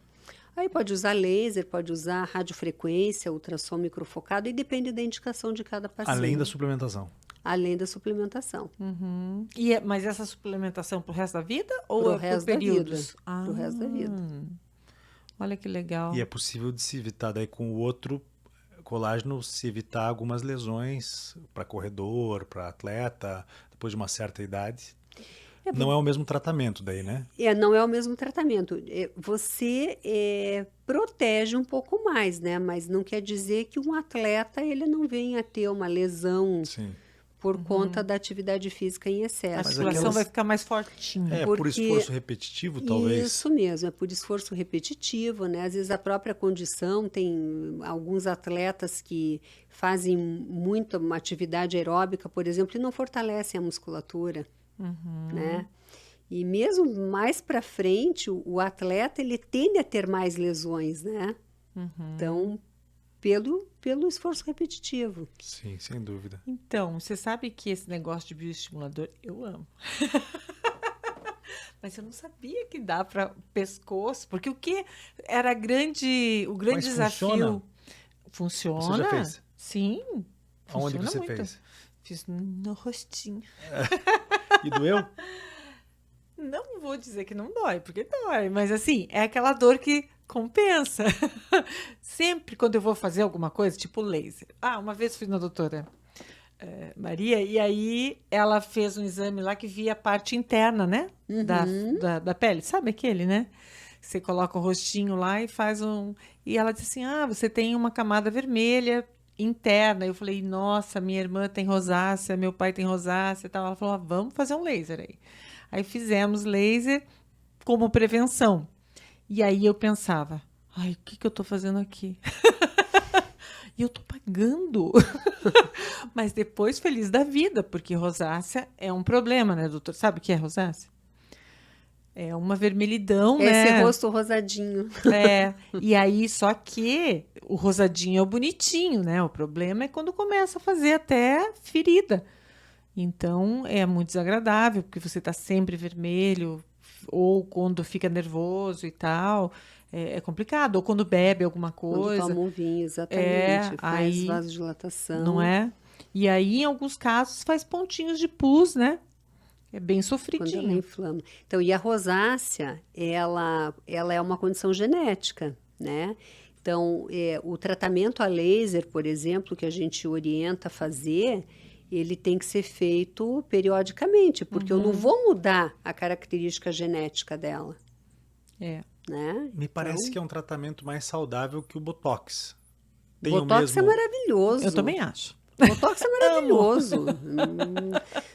Aí pode usar laser, pode usar radiofrequência, ultrassom microfocado, e depende da indicação de cada paciente. Além da suplementação. Além da suplementação. Uhum. Mas essa suplementação pro resto da vida? Ou pro resto por períodos? Pro resto da vida. Olha que legal. E é possível de se evitar daí com o outro colágeno, se evitar algumas lesões para corredor, para atleta, depois de uma certa idade. Não é o mesmo tratamento daí, né? Não é o mesmo tratamento. Você protege um pouco mais, né? Mas não quer dizer que um atleta ele não venha a ter uma lesão por conta da atividade física em excesso. A articulação vai ficar mais fortinha. Por esforço repetitivo, talvez? Isso mesmo, é por esforço repetitivo, né? Às vezes a própria condição, tem alguns atletas que fazem muito uma atividade aeróbica, por exemplo, e não fortalecem a musculatura, né? E mesmo mais para frente, o atleta, ele tende a ter mais lesões, né? Então, pelo esforço repetitivo. Sim, sem dúvida. Então, você sabe que esse negócio de bioestimulador, eu amo. Mas eu não sabia que dá para pescoço, porque o que era o grande desafio... Funciona? Você já fez? Sim. Aonde você fez? Fiz no rostinho. E doeu? Não vou dizer que não dói, porque dói, mas assim, é aquela dor que compensa. Sempre quando eu vou fazer alguma coisa, tipo laser. Uma vez fui na doutora Maria, e aí ela fez um exame lá que via a parte interna, né? Da pele. Sabe aquele, né? Você coloca o rostinho lá e faz um... E ela disse assim, você tem uma camada vermelha interna. Eu falei, nossa, minha irmã tem rosácea, meu pai tem rosácea e tal. Ela falou, vamos fazer um laser aí. Aí fizemos laser como prevenção. E aí eu pensava, ai, o que eu tô fazendo aqui? E eu tô pagando. Mas depois feliz da vida, porque rosácea é um problema, né, doutor? Sabe o que é rosácea? É uma vermelhidão, né? Esse rosto rosadinho. É, e aí, só que o rosadinho é o bonitinho, né? O problema é quando começa a fazer até ferida. Então, é muito desagradável, porque você tá sempre vermelho, ou quando fica nervoso e tal, é complicado. Ou quando bebe alguma Quando coisa, toma um vinho, exatamente. Faz aí, vasodilatação. não é? E aí, em alguns casos, faz pontinhos de pus, né? É bem Quando ela sofridinho. inflama. Então, e a rosácea, ela é uma condição genética, né? Então, o tratamento a laser, por exemplo, que a gente orienta a fazer, ele tem que ser feito periodicamente, porque eu não vou mudar a característica genética dela, É. né? Me parece Então, que é um tratamento mais saudável que o Botox. Tem Botox é maravilhoso. Eu também acho. Botox é maravilhoso.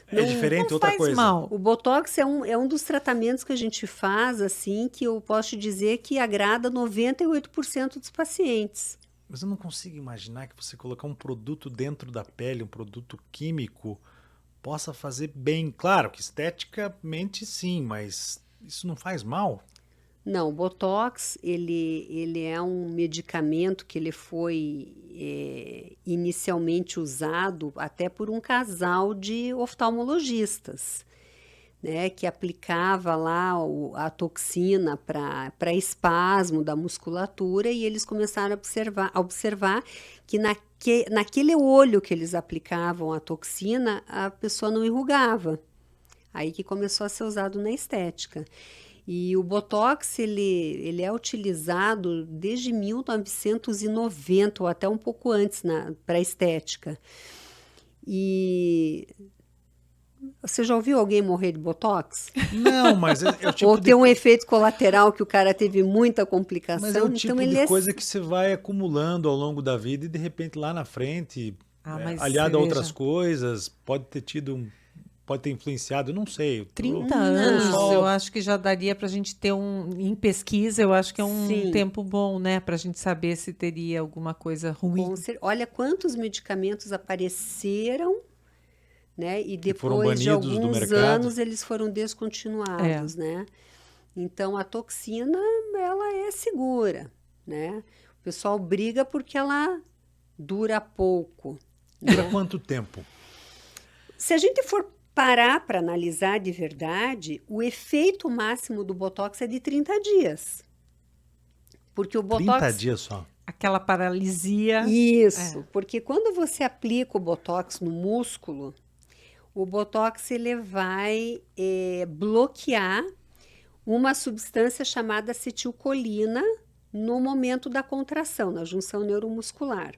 É diferente, Não outra faz coisa. mal. O Botox é um dos tratamentos que a gente faz, assim, que eu posso te dizer que agrada 98% dos pacientes. Mas eu não consigo imaginar que você colocar um produto dentro da pele, um produto químico, possa fazer bem. Claro que esteticamente sim, mas isso não faz mal? Não, o Botox, ele é um medicamento que ele foi inicialmente usado até por um casal de oftalmologistas, né, que aplicava lá a toxina para espasmo da musculatura e eles começaram a observar que naquele olho que eles aplicavam a toxina, a pessoa não enrugava. Aí que começou a ser usado na estética. E o Botox, ele é utilizado desde 1990 ou até um pouco antes para estética. E você já ouviu alguém morrer de Botox? Não, mas é o tipo Ou de ter um efeito colateral que o cara teve muita complicação? Mas é o tipo Então ele de é coisa que você vai acumulando ao longo da vida e de repente lá na frente, Mas aliado a você outras veja, coisas, pode ter influenciado, eu não sei. 30 Não. anos, eu acho que já daria para a gente ter em pesquisa, eu acho que é um Sim. tempo bom, né? Para a gente saber se teria alguma coisa ruim. Olha quantos medicamentos apareceram, né? E foram depois de banidos do alguns mercado. anos eles foram descontinuados, né? Então a toxina, ela é segura, né? O pessoal briga porque ela dura pouco. Dura quanto tempo? Se a gente for parar para analisar de verdade, o efeito máximo do Botox é de 30 dias. Porque o 30 Botox... dias só. Aquela paralisia. Isso, porque quando você aplica o Botox no músculo, o Botox ele vai bloquear uma substância chamada acetilcolina no momento da contração, na junção neuromuscular.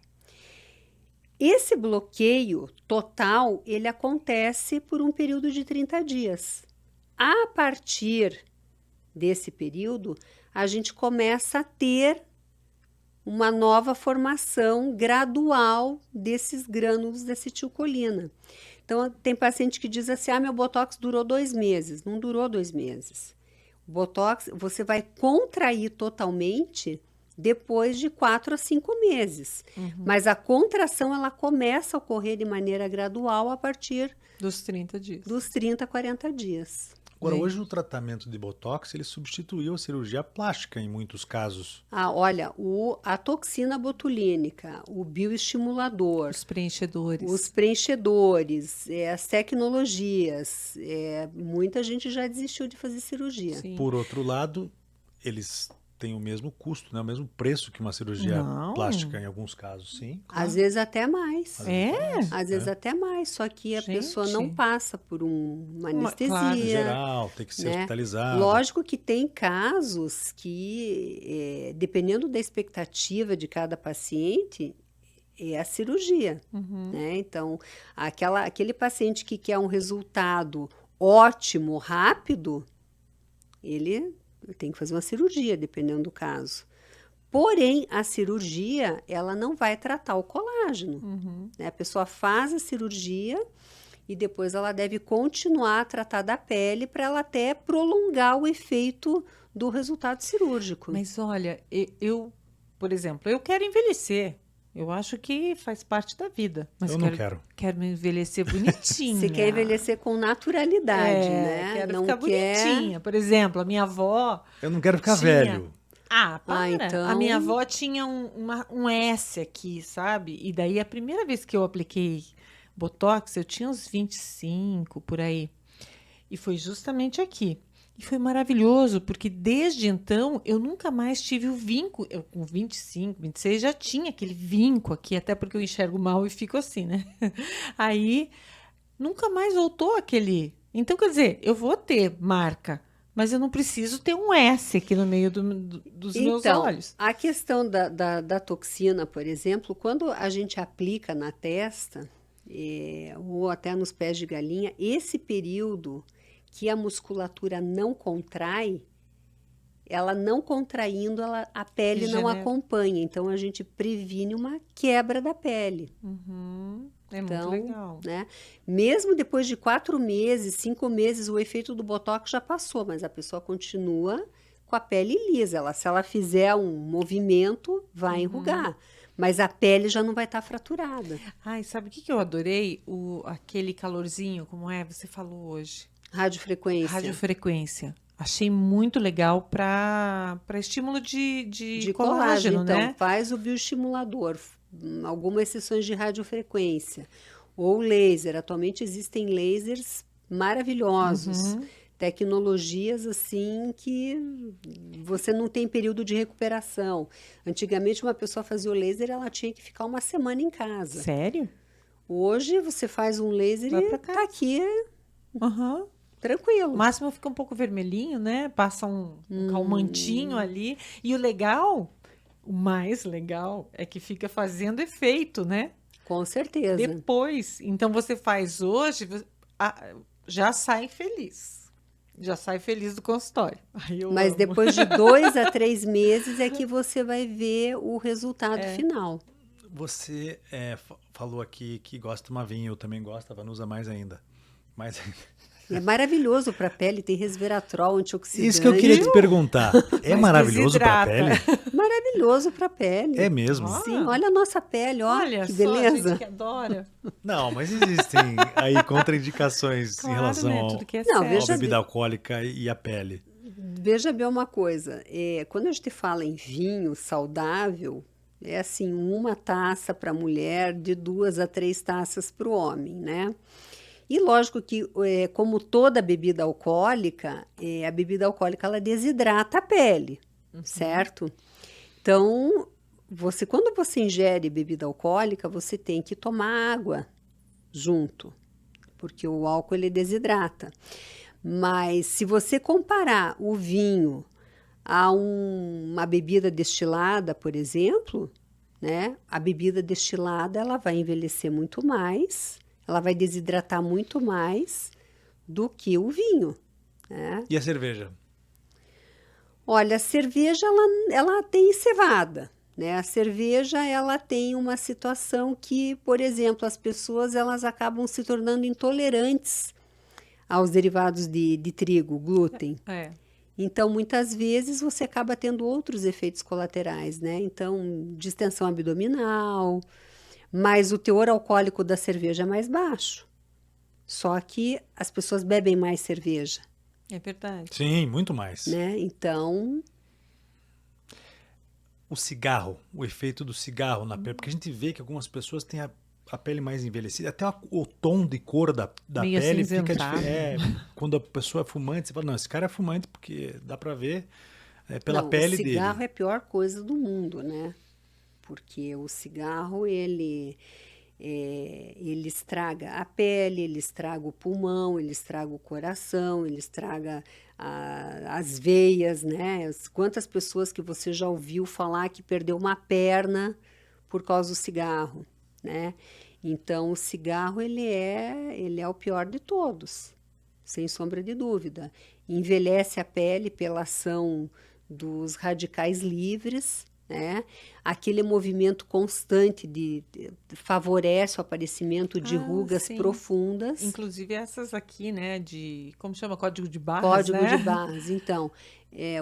Esse bloqueio total, ele acontece por um período de 30 dias. A partir desse período, a gente começa a ter uma nova formação gradual desses grânulos de acetilcolina. Então, tem paciente que diz assim, meu Botox durou 2 meses. Não durou 2 meses. O Botox, você vai contrair totalmente depois de 4 a 5 meses. Mas a contração, ela começa a ocorrer de maneira gradual a partir Dos 30 dias. dos 30 a 40 dias. Agora, Gente. hoje o tratamento de Botox, ele substituiu a cirurgia plástica em muitos casos. Olha, a toxina botulínica, o bioestimulador, Os preenchedores. os preenchedores, as tecnologias, muita gente já desistiu de fazer cirurgia. Sim. Por outro lado, eles têm o mesmo custo, né? O mesmo preço que uma cirurgia Não. plástica em alguns casos, sim. Às vezes até mais. É? Às vezes até mais, só que a pessoa não Gente. passa por uma anestesia. claro, Em geral, tem que ser né? hospitalizado. Lógico que tem casos que, dependendo da expectativa de cada paciente, é a cirurgia, né? Então, aquele paciente que quer um resultado ótimo, rápido, ele tem que fazer uma cirurgia, dependendo do caso. Porém, a cirurgia, ela não vai tratar o colágeno, né? A pessoa faz a cirurgia e depois ela deve continuar a tratar da pele para ela até prolongar o efeito do resultado cirúrgico. Mas olha, eu, por exemplo, eu quero envelhecer. Eu acho que faz parte da vida. Mas Eu não quero. Quero me envelhecer bonitinha. Você quer envelhecer com naturalidade, né? Quero não ficar bonitinha. Por exemplo, a minha avó... Eu não quero ficar Tinha. velho. Ah, para. então- A minha avó tinha um S aqui, sabe? E daí, a primeira vez que eu apliquei Botox, eu tinha uns 25, por aí. E foi justamente aqui. E foi maravilhoso, porque desde então, eu nunca mais tive o vinco. Eu, com 25, 26, já tinha aquele vinco aqui, até porque eu enxergo mal e fico assim, né? Aí, nunca mais voltou aquele... Então, quer dizer, eu vou ter marca, mas eu não preciso ter um S aqui no meio dos meus olhos. A questão da toxina, por exemplo, quando a gente aplica na testa, ou até nos pés de galinha, esse período que a musculatura não contrai, ela não contraindo, a pele não Regenera. acompanha. Então, a gente previne uma quebra da pele. É Então, muito legal. né? Mesmo depois de 4 meses, 5 meses, o efeito do Botox já passou, mas a pessoa continua com a pele lisa. Se ela fizer um movimento, vai enrugar. Mas a pele já não vai estar fraturada. Ai, sabe o que eu adorei? Aquele calorzinho, como você falou hoje. Radiofrequência. Radiofrequência. Achei muito legal para estímulo de colágeno, Então, né? faz o bioestimulador. Algumas sessões de radiofrequência. Ou laser. Atualmente existem lasers maravilhosos. Tecnologias assim que você não tem período de recuperação. Antigamente, uma pessoa fazia o laser, ela tinha que ficar uma semana em casa. Sério? Hoje, você faz um laser Vai e pra tá casa. aqui Aham. tranquilo. O máximo fica um pouco vermelhinho, né? Passa um calmantinho ali. E o mais legal é que fica fazendo efeito, né? Com certeza. Depois. Então, você faz hoje, já sai feliz. Já sai feliz do consultório. Ai, eu Mas amo. depois de 2 a 3 meses é que você vai ver o resultado final. Você falou aqui que gosta de tomar vinho, eu também gosto, a Vanusa mais ainda. Mas É maravilhoso para a pele, tem resveratrol, antioxidante. isso que eu queria te perguntar. É Mas maravilhoso para a desidrata. pele? Maravilhoso para a pele. É mesmo? Ah. Sim, olha a nossa pele, ó, Olha que só, beleza. gente que adora. Não, mas existem aí contraindicações em Claro, relação né? Tudo que é Não, certo. à veja bebida alcoólica e à pele. Veja bem uma coisa, quando a gente fala em vinho saudável, é assim, 1 taça para a mulher, de 2 a 3 taças para o homem, né? E lógico que, como toda bebida alcoólica, a bebida alcoólica ela desidrata a pele, certo? Então, quando você ingere bebida alcoólica, você tem que tomar água junto, porque o álcool ele desidrata. Mas se você comparar o vinho a uma bebida destilada, por exemplo, né? A bebida destilada ela vai envelhecer muito mais, ela vai desidratar muito mais do que o vinho, né? E a cerveja? Olha, a cerveja ela tem cevada, né? A cerveja ela tem uma situação que, por exemplo, as pessoas elas acabam se tornando intolerantes aos derivados de trigo, glúten. Então, muitas vezes, você acaba tendo outros efeitos colaterais, né? Então, distensão abdominal, mas o teor alcoólico da cerveja é mais baixo. Só que as pessoas bebem mais cerveja, É verdade. Sim, muito mais. né? Então, O cigarro, o efeito do cigarro na pele, porque a gente vê que algumas pessoas têm a pele mais envelhecida, até o tom de cor da Meio pele fica acinzentado. diferente. Quando a pessoa é fumante, você fala, não, esse cara é fumante porque dá pra ver pela não, pele o cigarro dele. é a pior coisa do mundo, né? Porque o cigarro, ele estraga a pele, ele estraga o pulmão, ele estraga o coração, ele estraga as veias, né? Quantas pessoas que você já ouviu falar que perdeu uma perna por causa do cigarro, né? Então, o cigarro, ele é o pior de todos, sem sombra de dúvida. Envelhece a pele pela ação dos radicais livres, né? Aquele movimento constante favorece o aparecimento de rugas sim. profundas. Inclusive essas aqui, né, de, como chama? Código de barras, Código né? de barras. Então,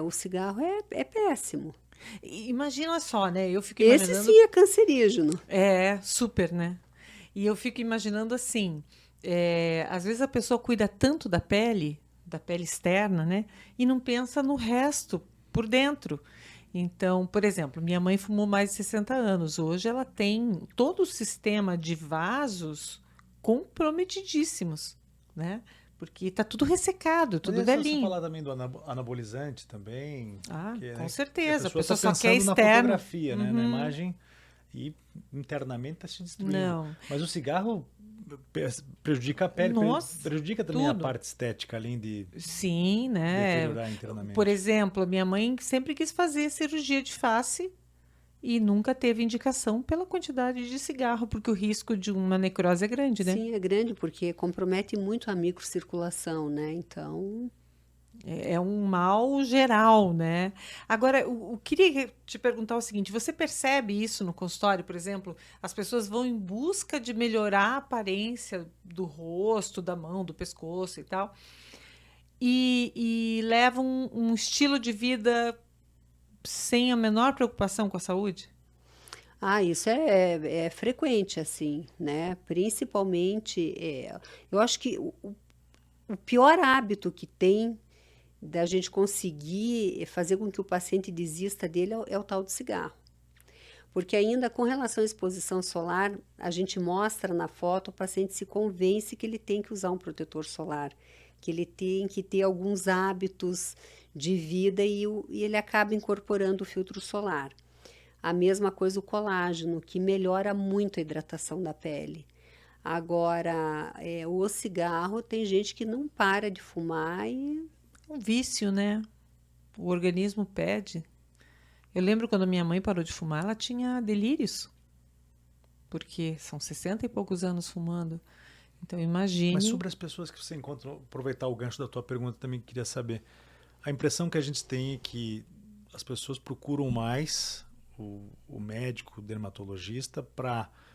o cigarro é péssimo. Imagina só, né? Eu fico Esse imaginando. sim é cancerígeno. É, super, né? E eu fico imaginando assim, às vezes a pessoa cuida tanto da pele externa, né? E não pensa no resto por dentro. Então, por exemplo, minha mãe fumou mais de 60 anos. Hoje ela tem todo o sistema de vasos comprometidíssimos, né? Porque tá tudo ressecado, Mas tudo é só você velhinho. falar também do anabolizante também. Ah, Que, com né, certeza. a pessoa tá só quer pensando na externo. fotografia, né, na imagem, e internamente está se destruindo. Não. Mas o cigarro prejudica a pele, Nossa, prejudica também a tudo. parte estética, além de Sim, né? deteriorar internamente. Por exemplo, minha mãe sempre quis fazer cirurgia de face e nunca teve indicação pela quantidade de cigarro, porque o risco de uma necrose é grande, né? Sim, é grande porque compromete muito a microcirculação, né? Então, É um mal geral, né? Agora, eu queria te perguntar o seguinte: você percebe isso no consultório, por exemplo? As pessoas vão em busca de melhorar a aparência do rosto, da mão, do pescoço e tal, e levam um estilo de vida sem a menor preocupação com a saúde? isso é frequente, assim, né? Principalmente, eu acho que o pior hábito que tem da gente conseguir fazer com que o paciente desista dele é o tal do cigarro. Porque ainda com relação à exposição solar, a gente mostra na foto, o paciente se convence que ele tem que usar um protetor solar, que ele tem que ter alguns hábitos de vida e ele acaba incorporando o filtro solar. A mesma coisa o colágeno, que melhora muito a hidratação da pele. Agora, o cigarro, tem gente que não para de fumar e Um vício, né? O organismo pede. Eu lembro quando minha mãe parou de fumar, ela tinha delírios, porque são 60 e poucos anos fumando. Então, imagine. Mas sobre as pessoas que você encontra, aproveitar o gancho da tua pergunta, também queria saber. A impressão que a gente tem é que as pessoas procuram mais o médico, o dermatologista,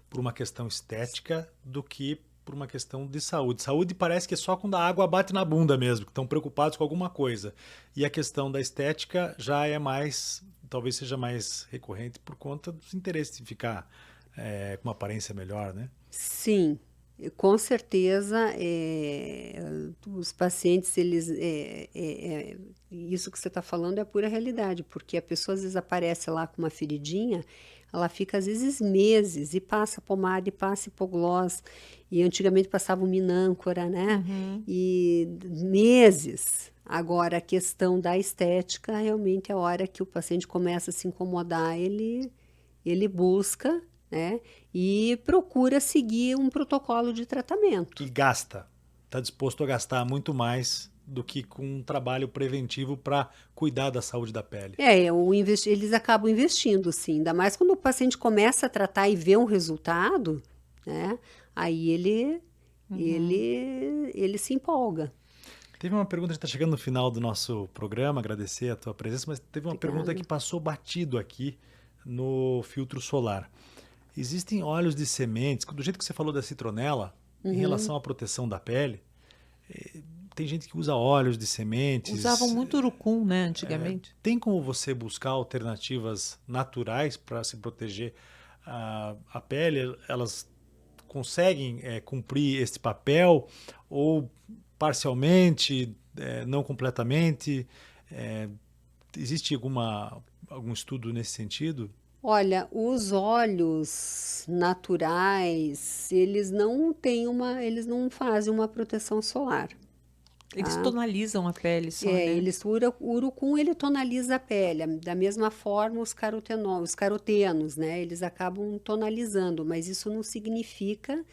por uma questão estética do que por uma questão de saúde. Saúde parece que é só quando a água bate na bunda mesmo, que estão preocupados com alguma coisa. E a questão da estética já é mais, talvez seja mais recorrente por conta dos interesses de ficar com uma aparência melhor, né? sim, com certeza, os pacientes, isso que você está falando é a pura realidade, porque a pessoa às vezes aparece lá com uma feridinha, ela fica às vezes meses e passa pomada e passa hipoglós, e antigamente passava o minâncora, né? E meses. Agora, a questão da estética, realmente é a hora que o paciente começa a se incomodar, ele busca, né? E procura seguir um protocolo de tratamento. E gasta. Está disposto a gastar muito mais do que com um trabalho preventivo para cuidar da saúde da pele. Eles acabam investindo, sim. Ainda mais quando o paciente começa a tratar e vê um resultado, né? Aí ele se empolga. Teve uma pergunta, a gente está chegando no final do nosso programa, agradecer a tua presença, mas teve uma pergunta que passou batido aqui no filtro solar. Existem óleos de sementes, do jeito que você falou da citronela, em relação à proteção da pele, tem gente que usa óleos de sementes. Usavam muito urucum, né, antigamente. Tem como você buscar alternativas naturais para se proteger a pele? Elas conseguem cumprir esse papel ou parcialmente, não completamente? Existe algum estudo nesse sentido? Olha, os óleos naturais, eles não fazem uma proteção solar. Eles tonalizam a pele só, né? O urucum, ele tonaliza a pele. Da mesma forma, os carotenos, né? Eles acabam tonalizando, mas isso não significa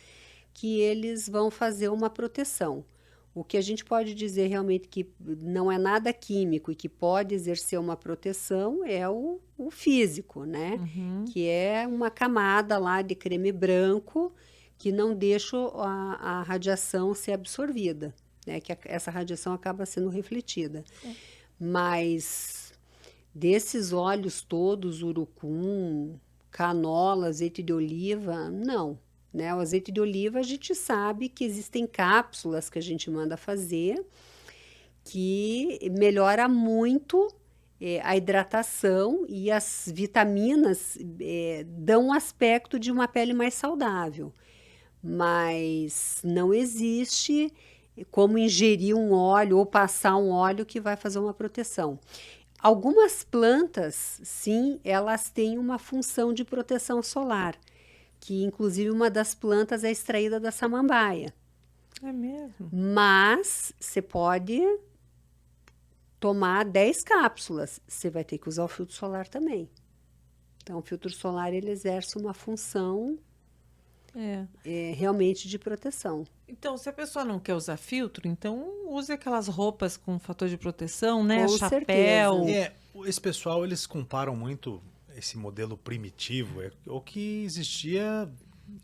que eles vão fazer uma proteção. O que a gente pode dizer realmente que não é nada químico e que pode exercer uma proteção é o físico, né? Que é uma camada lá de creme branco que não deixa a radiação ser absorvida, né? Que essa radiação acaba sendo refletida. Mas Desses óleos todos, urucum, canola, azeite de oliva, não. Né? O azeite de oliva, a gente sabe que existem cápsulas que a gente manda fazer, que melhora muito a hidratação, e as vitaminas dão um aspecto de uma pele mais saudável. Mas não existe como ingerir um óleo ou passar um óleo que vai fazer uma proteção. Algumas plantas, sim, elas têm uma função de proteção solar, que inclusive uma das plantas é extraída da samambaia. É mesmo? Mas você pode tomar 10 cápsulas, você vai ter que usar o filtro solar também. Então, o filtro solar, ele exerce uma função realmente de proteção. Então, se a pessoa não quer usar filtro, então use aquelas roupas com fator de proteção, né? Com Chapéu. certeza. Esse pessoal, eles comparam muito esse modelo primitivo, o que existia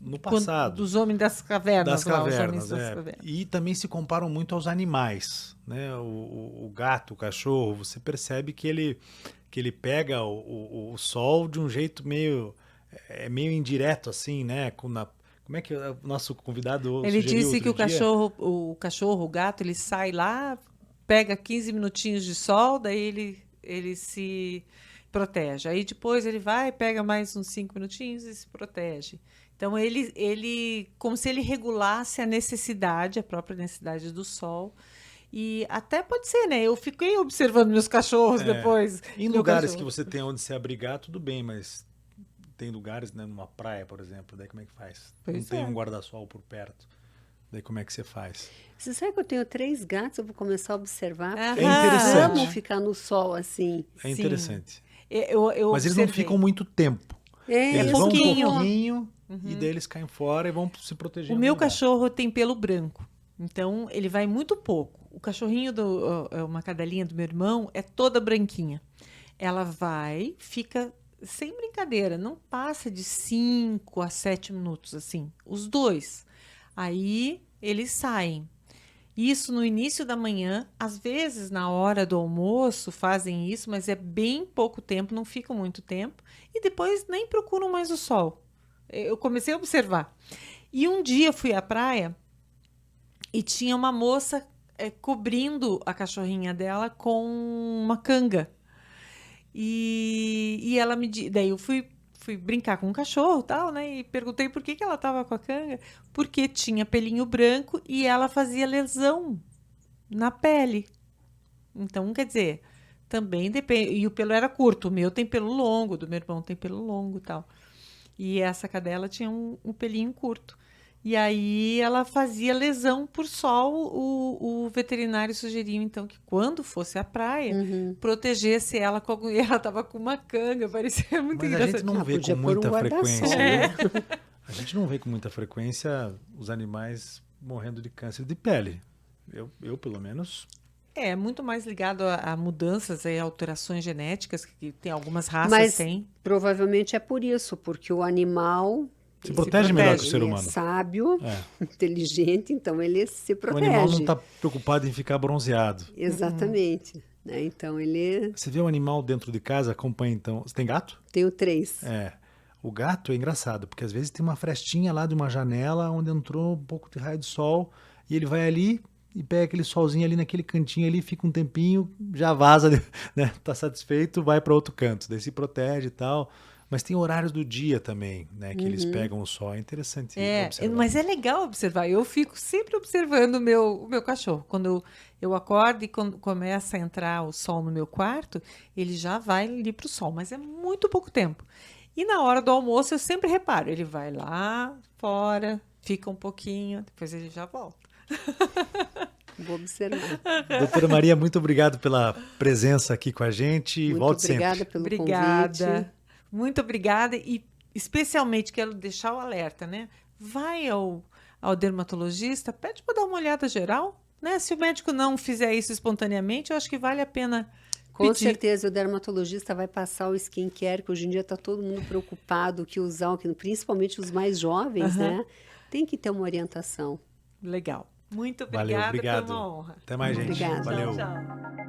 no passado. Dos homens das cavernas. Das lá, os cavernas, homens das cavernas. E também se comparam muito aos animais, né? O gato, o cachorro, você percebe que ele pega o sol de um jeito meio indireto, assim, né? Como é que o nosso convidado Ele sugeriu disse que outro o cachorro, o gato, ele sai lá, pega 15 minutinhos de sol, daí ele se protege. Aí depois ele vai, pega mais uns 5 minutinhos e se protege. Então, ele como se ele regulasse a necessidade, a própria necessidade do sol. E até pode ser, né? Eu fiquei observando meus cachorros depois. Em lugares que você tem onde se abrigar, tudo bem, mas tem lugares, né, numa praia, por exemplo, daí como é que faz? Pois não tem é. um guarda-sol por perto. Daí como é que você faz? Você sabe que eu tenho 3 gatos, eu vou começar a observar. Aham. Eles interessante. amam ficar no sol assim. É Sim. interessante. Eu Mas eles não observei. ficam muito tempo. Eles vão um pouquinho. pouquinho e daí eles caem fora e vão se protegendo. O meu no lugar. cachorro tem pelo branco, então ele vai muito pouco. O cachorrinho uma cadelinha do meu irmão é toda branquinha. Ela vai, fica sem brincadeira, não passa de 5 a 7 minutos, assim, os dois. Aí eles saem. Isso no início da manhã, às vezes na hora do almoço fazem isso, mas é bem pouco tempo, não ficam muito tempo. E depois nem procuram mais o sol. Eu comecei a observar. E um dia eu fui à praia e tinha uma moça cobrindo a cachorrinha dela com uma canga. E ela daí eu fui brincar com o cachorro, tal, né? E perguntei por que ela estava com a canga. Porque tinha pelinho branco e ela fazia lesão na pele. Então, quer dizer, também depende. E o pelo era curto. O meu tem pelo longo, do meu irmão tem pelo longo, tal. E essa cadela tinha um pelinho curto. E aí ela fazia lesão por sol. O veterinário sugeriu, então, que quando fosse à praia, protegesse ela. E ela estava com uma canga, parecia muito Mas engraçado. a gente não vê podia com pôr um muita guarda-sol. frequência. Viu? A gente não vê com muita frequência os animais morrendo de câncer de pele. Eu pelo menos. É muito mais ligado a mudanças e alterações genéticas, que tem algumas raças Mas têm. provavelmente é por isso, porque o animal Se protege melhor que o ser ele humano. é sábio, inteligente, então ele se O protege. animal não está preocupado em ficar bronzeado. Exatamente. Né? Então ele... Você vê o animal dentro de casa, acompanha então. Você tem gato? Tenho 3. O gato é engraçado, porque às vezes tem uma frestinha lá de uma janela onde entrou um pouco de raio de sol e ele vai ali e pega aquele solzinho ali naquele cantinho ali, fica um tempinho, já vaza, né? Tá satisfeito, vai para outro canto, daí se protege e tal. Mas tem horários do dia também, né? Que eles pegam o sol. É interessante observar. Mas é legal observar. Eu fico sempre observando o meu cachorro. Quando eu acordo e quando começa a entrar o sol no meu quarto, ele já vai ali para o sol, mas é muito pouco tempo. E na hora do almoço eu sempre reparo, ele vai lá fora, fica um pouquinho, depois ele já volta. Vou observar. Doutora Maria, muito obrigado pela presença aqui com a gente. Muito Volte obrigada sempre. pelo Obrigada. convite. Muito obrigada e especialmente quero deixar o alerta, né? Vai ao dermatologista, pede para dar uma olhada geral, né? Se o médico não fizer isso espontaneamente, eu acho que vale a pena Com pedir. certeza o dermatologista vai passar o skincare, que hoje em dia está todo mundo preocupado que usar, principalmente os mais jovens, né? Tem que ter uma orientação. Legal. Muito Valeu, obrigada, obrigado. foi uma honra. Até mais, gente. Obrigada. Valeu. Tchau.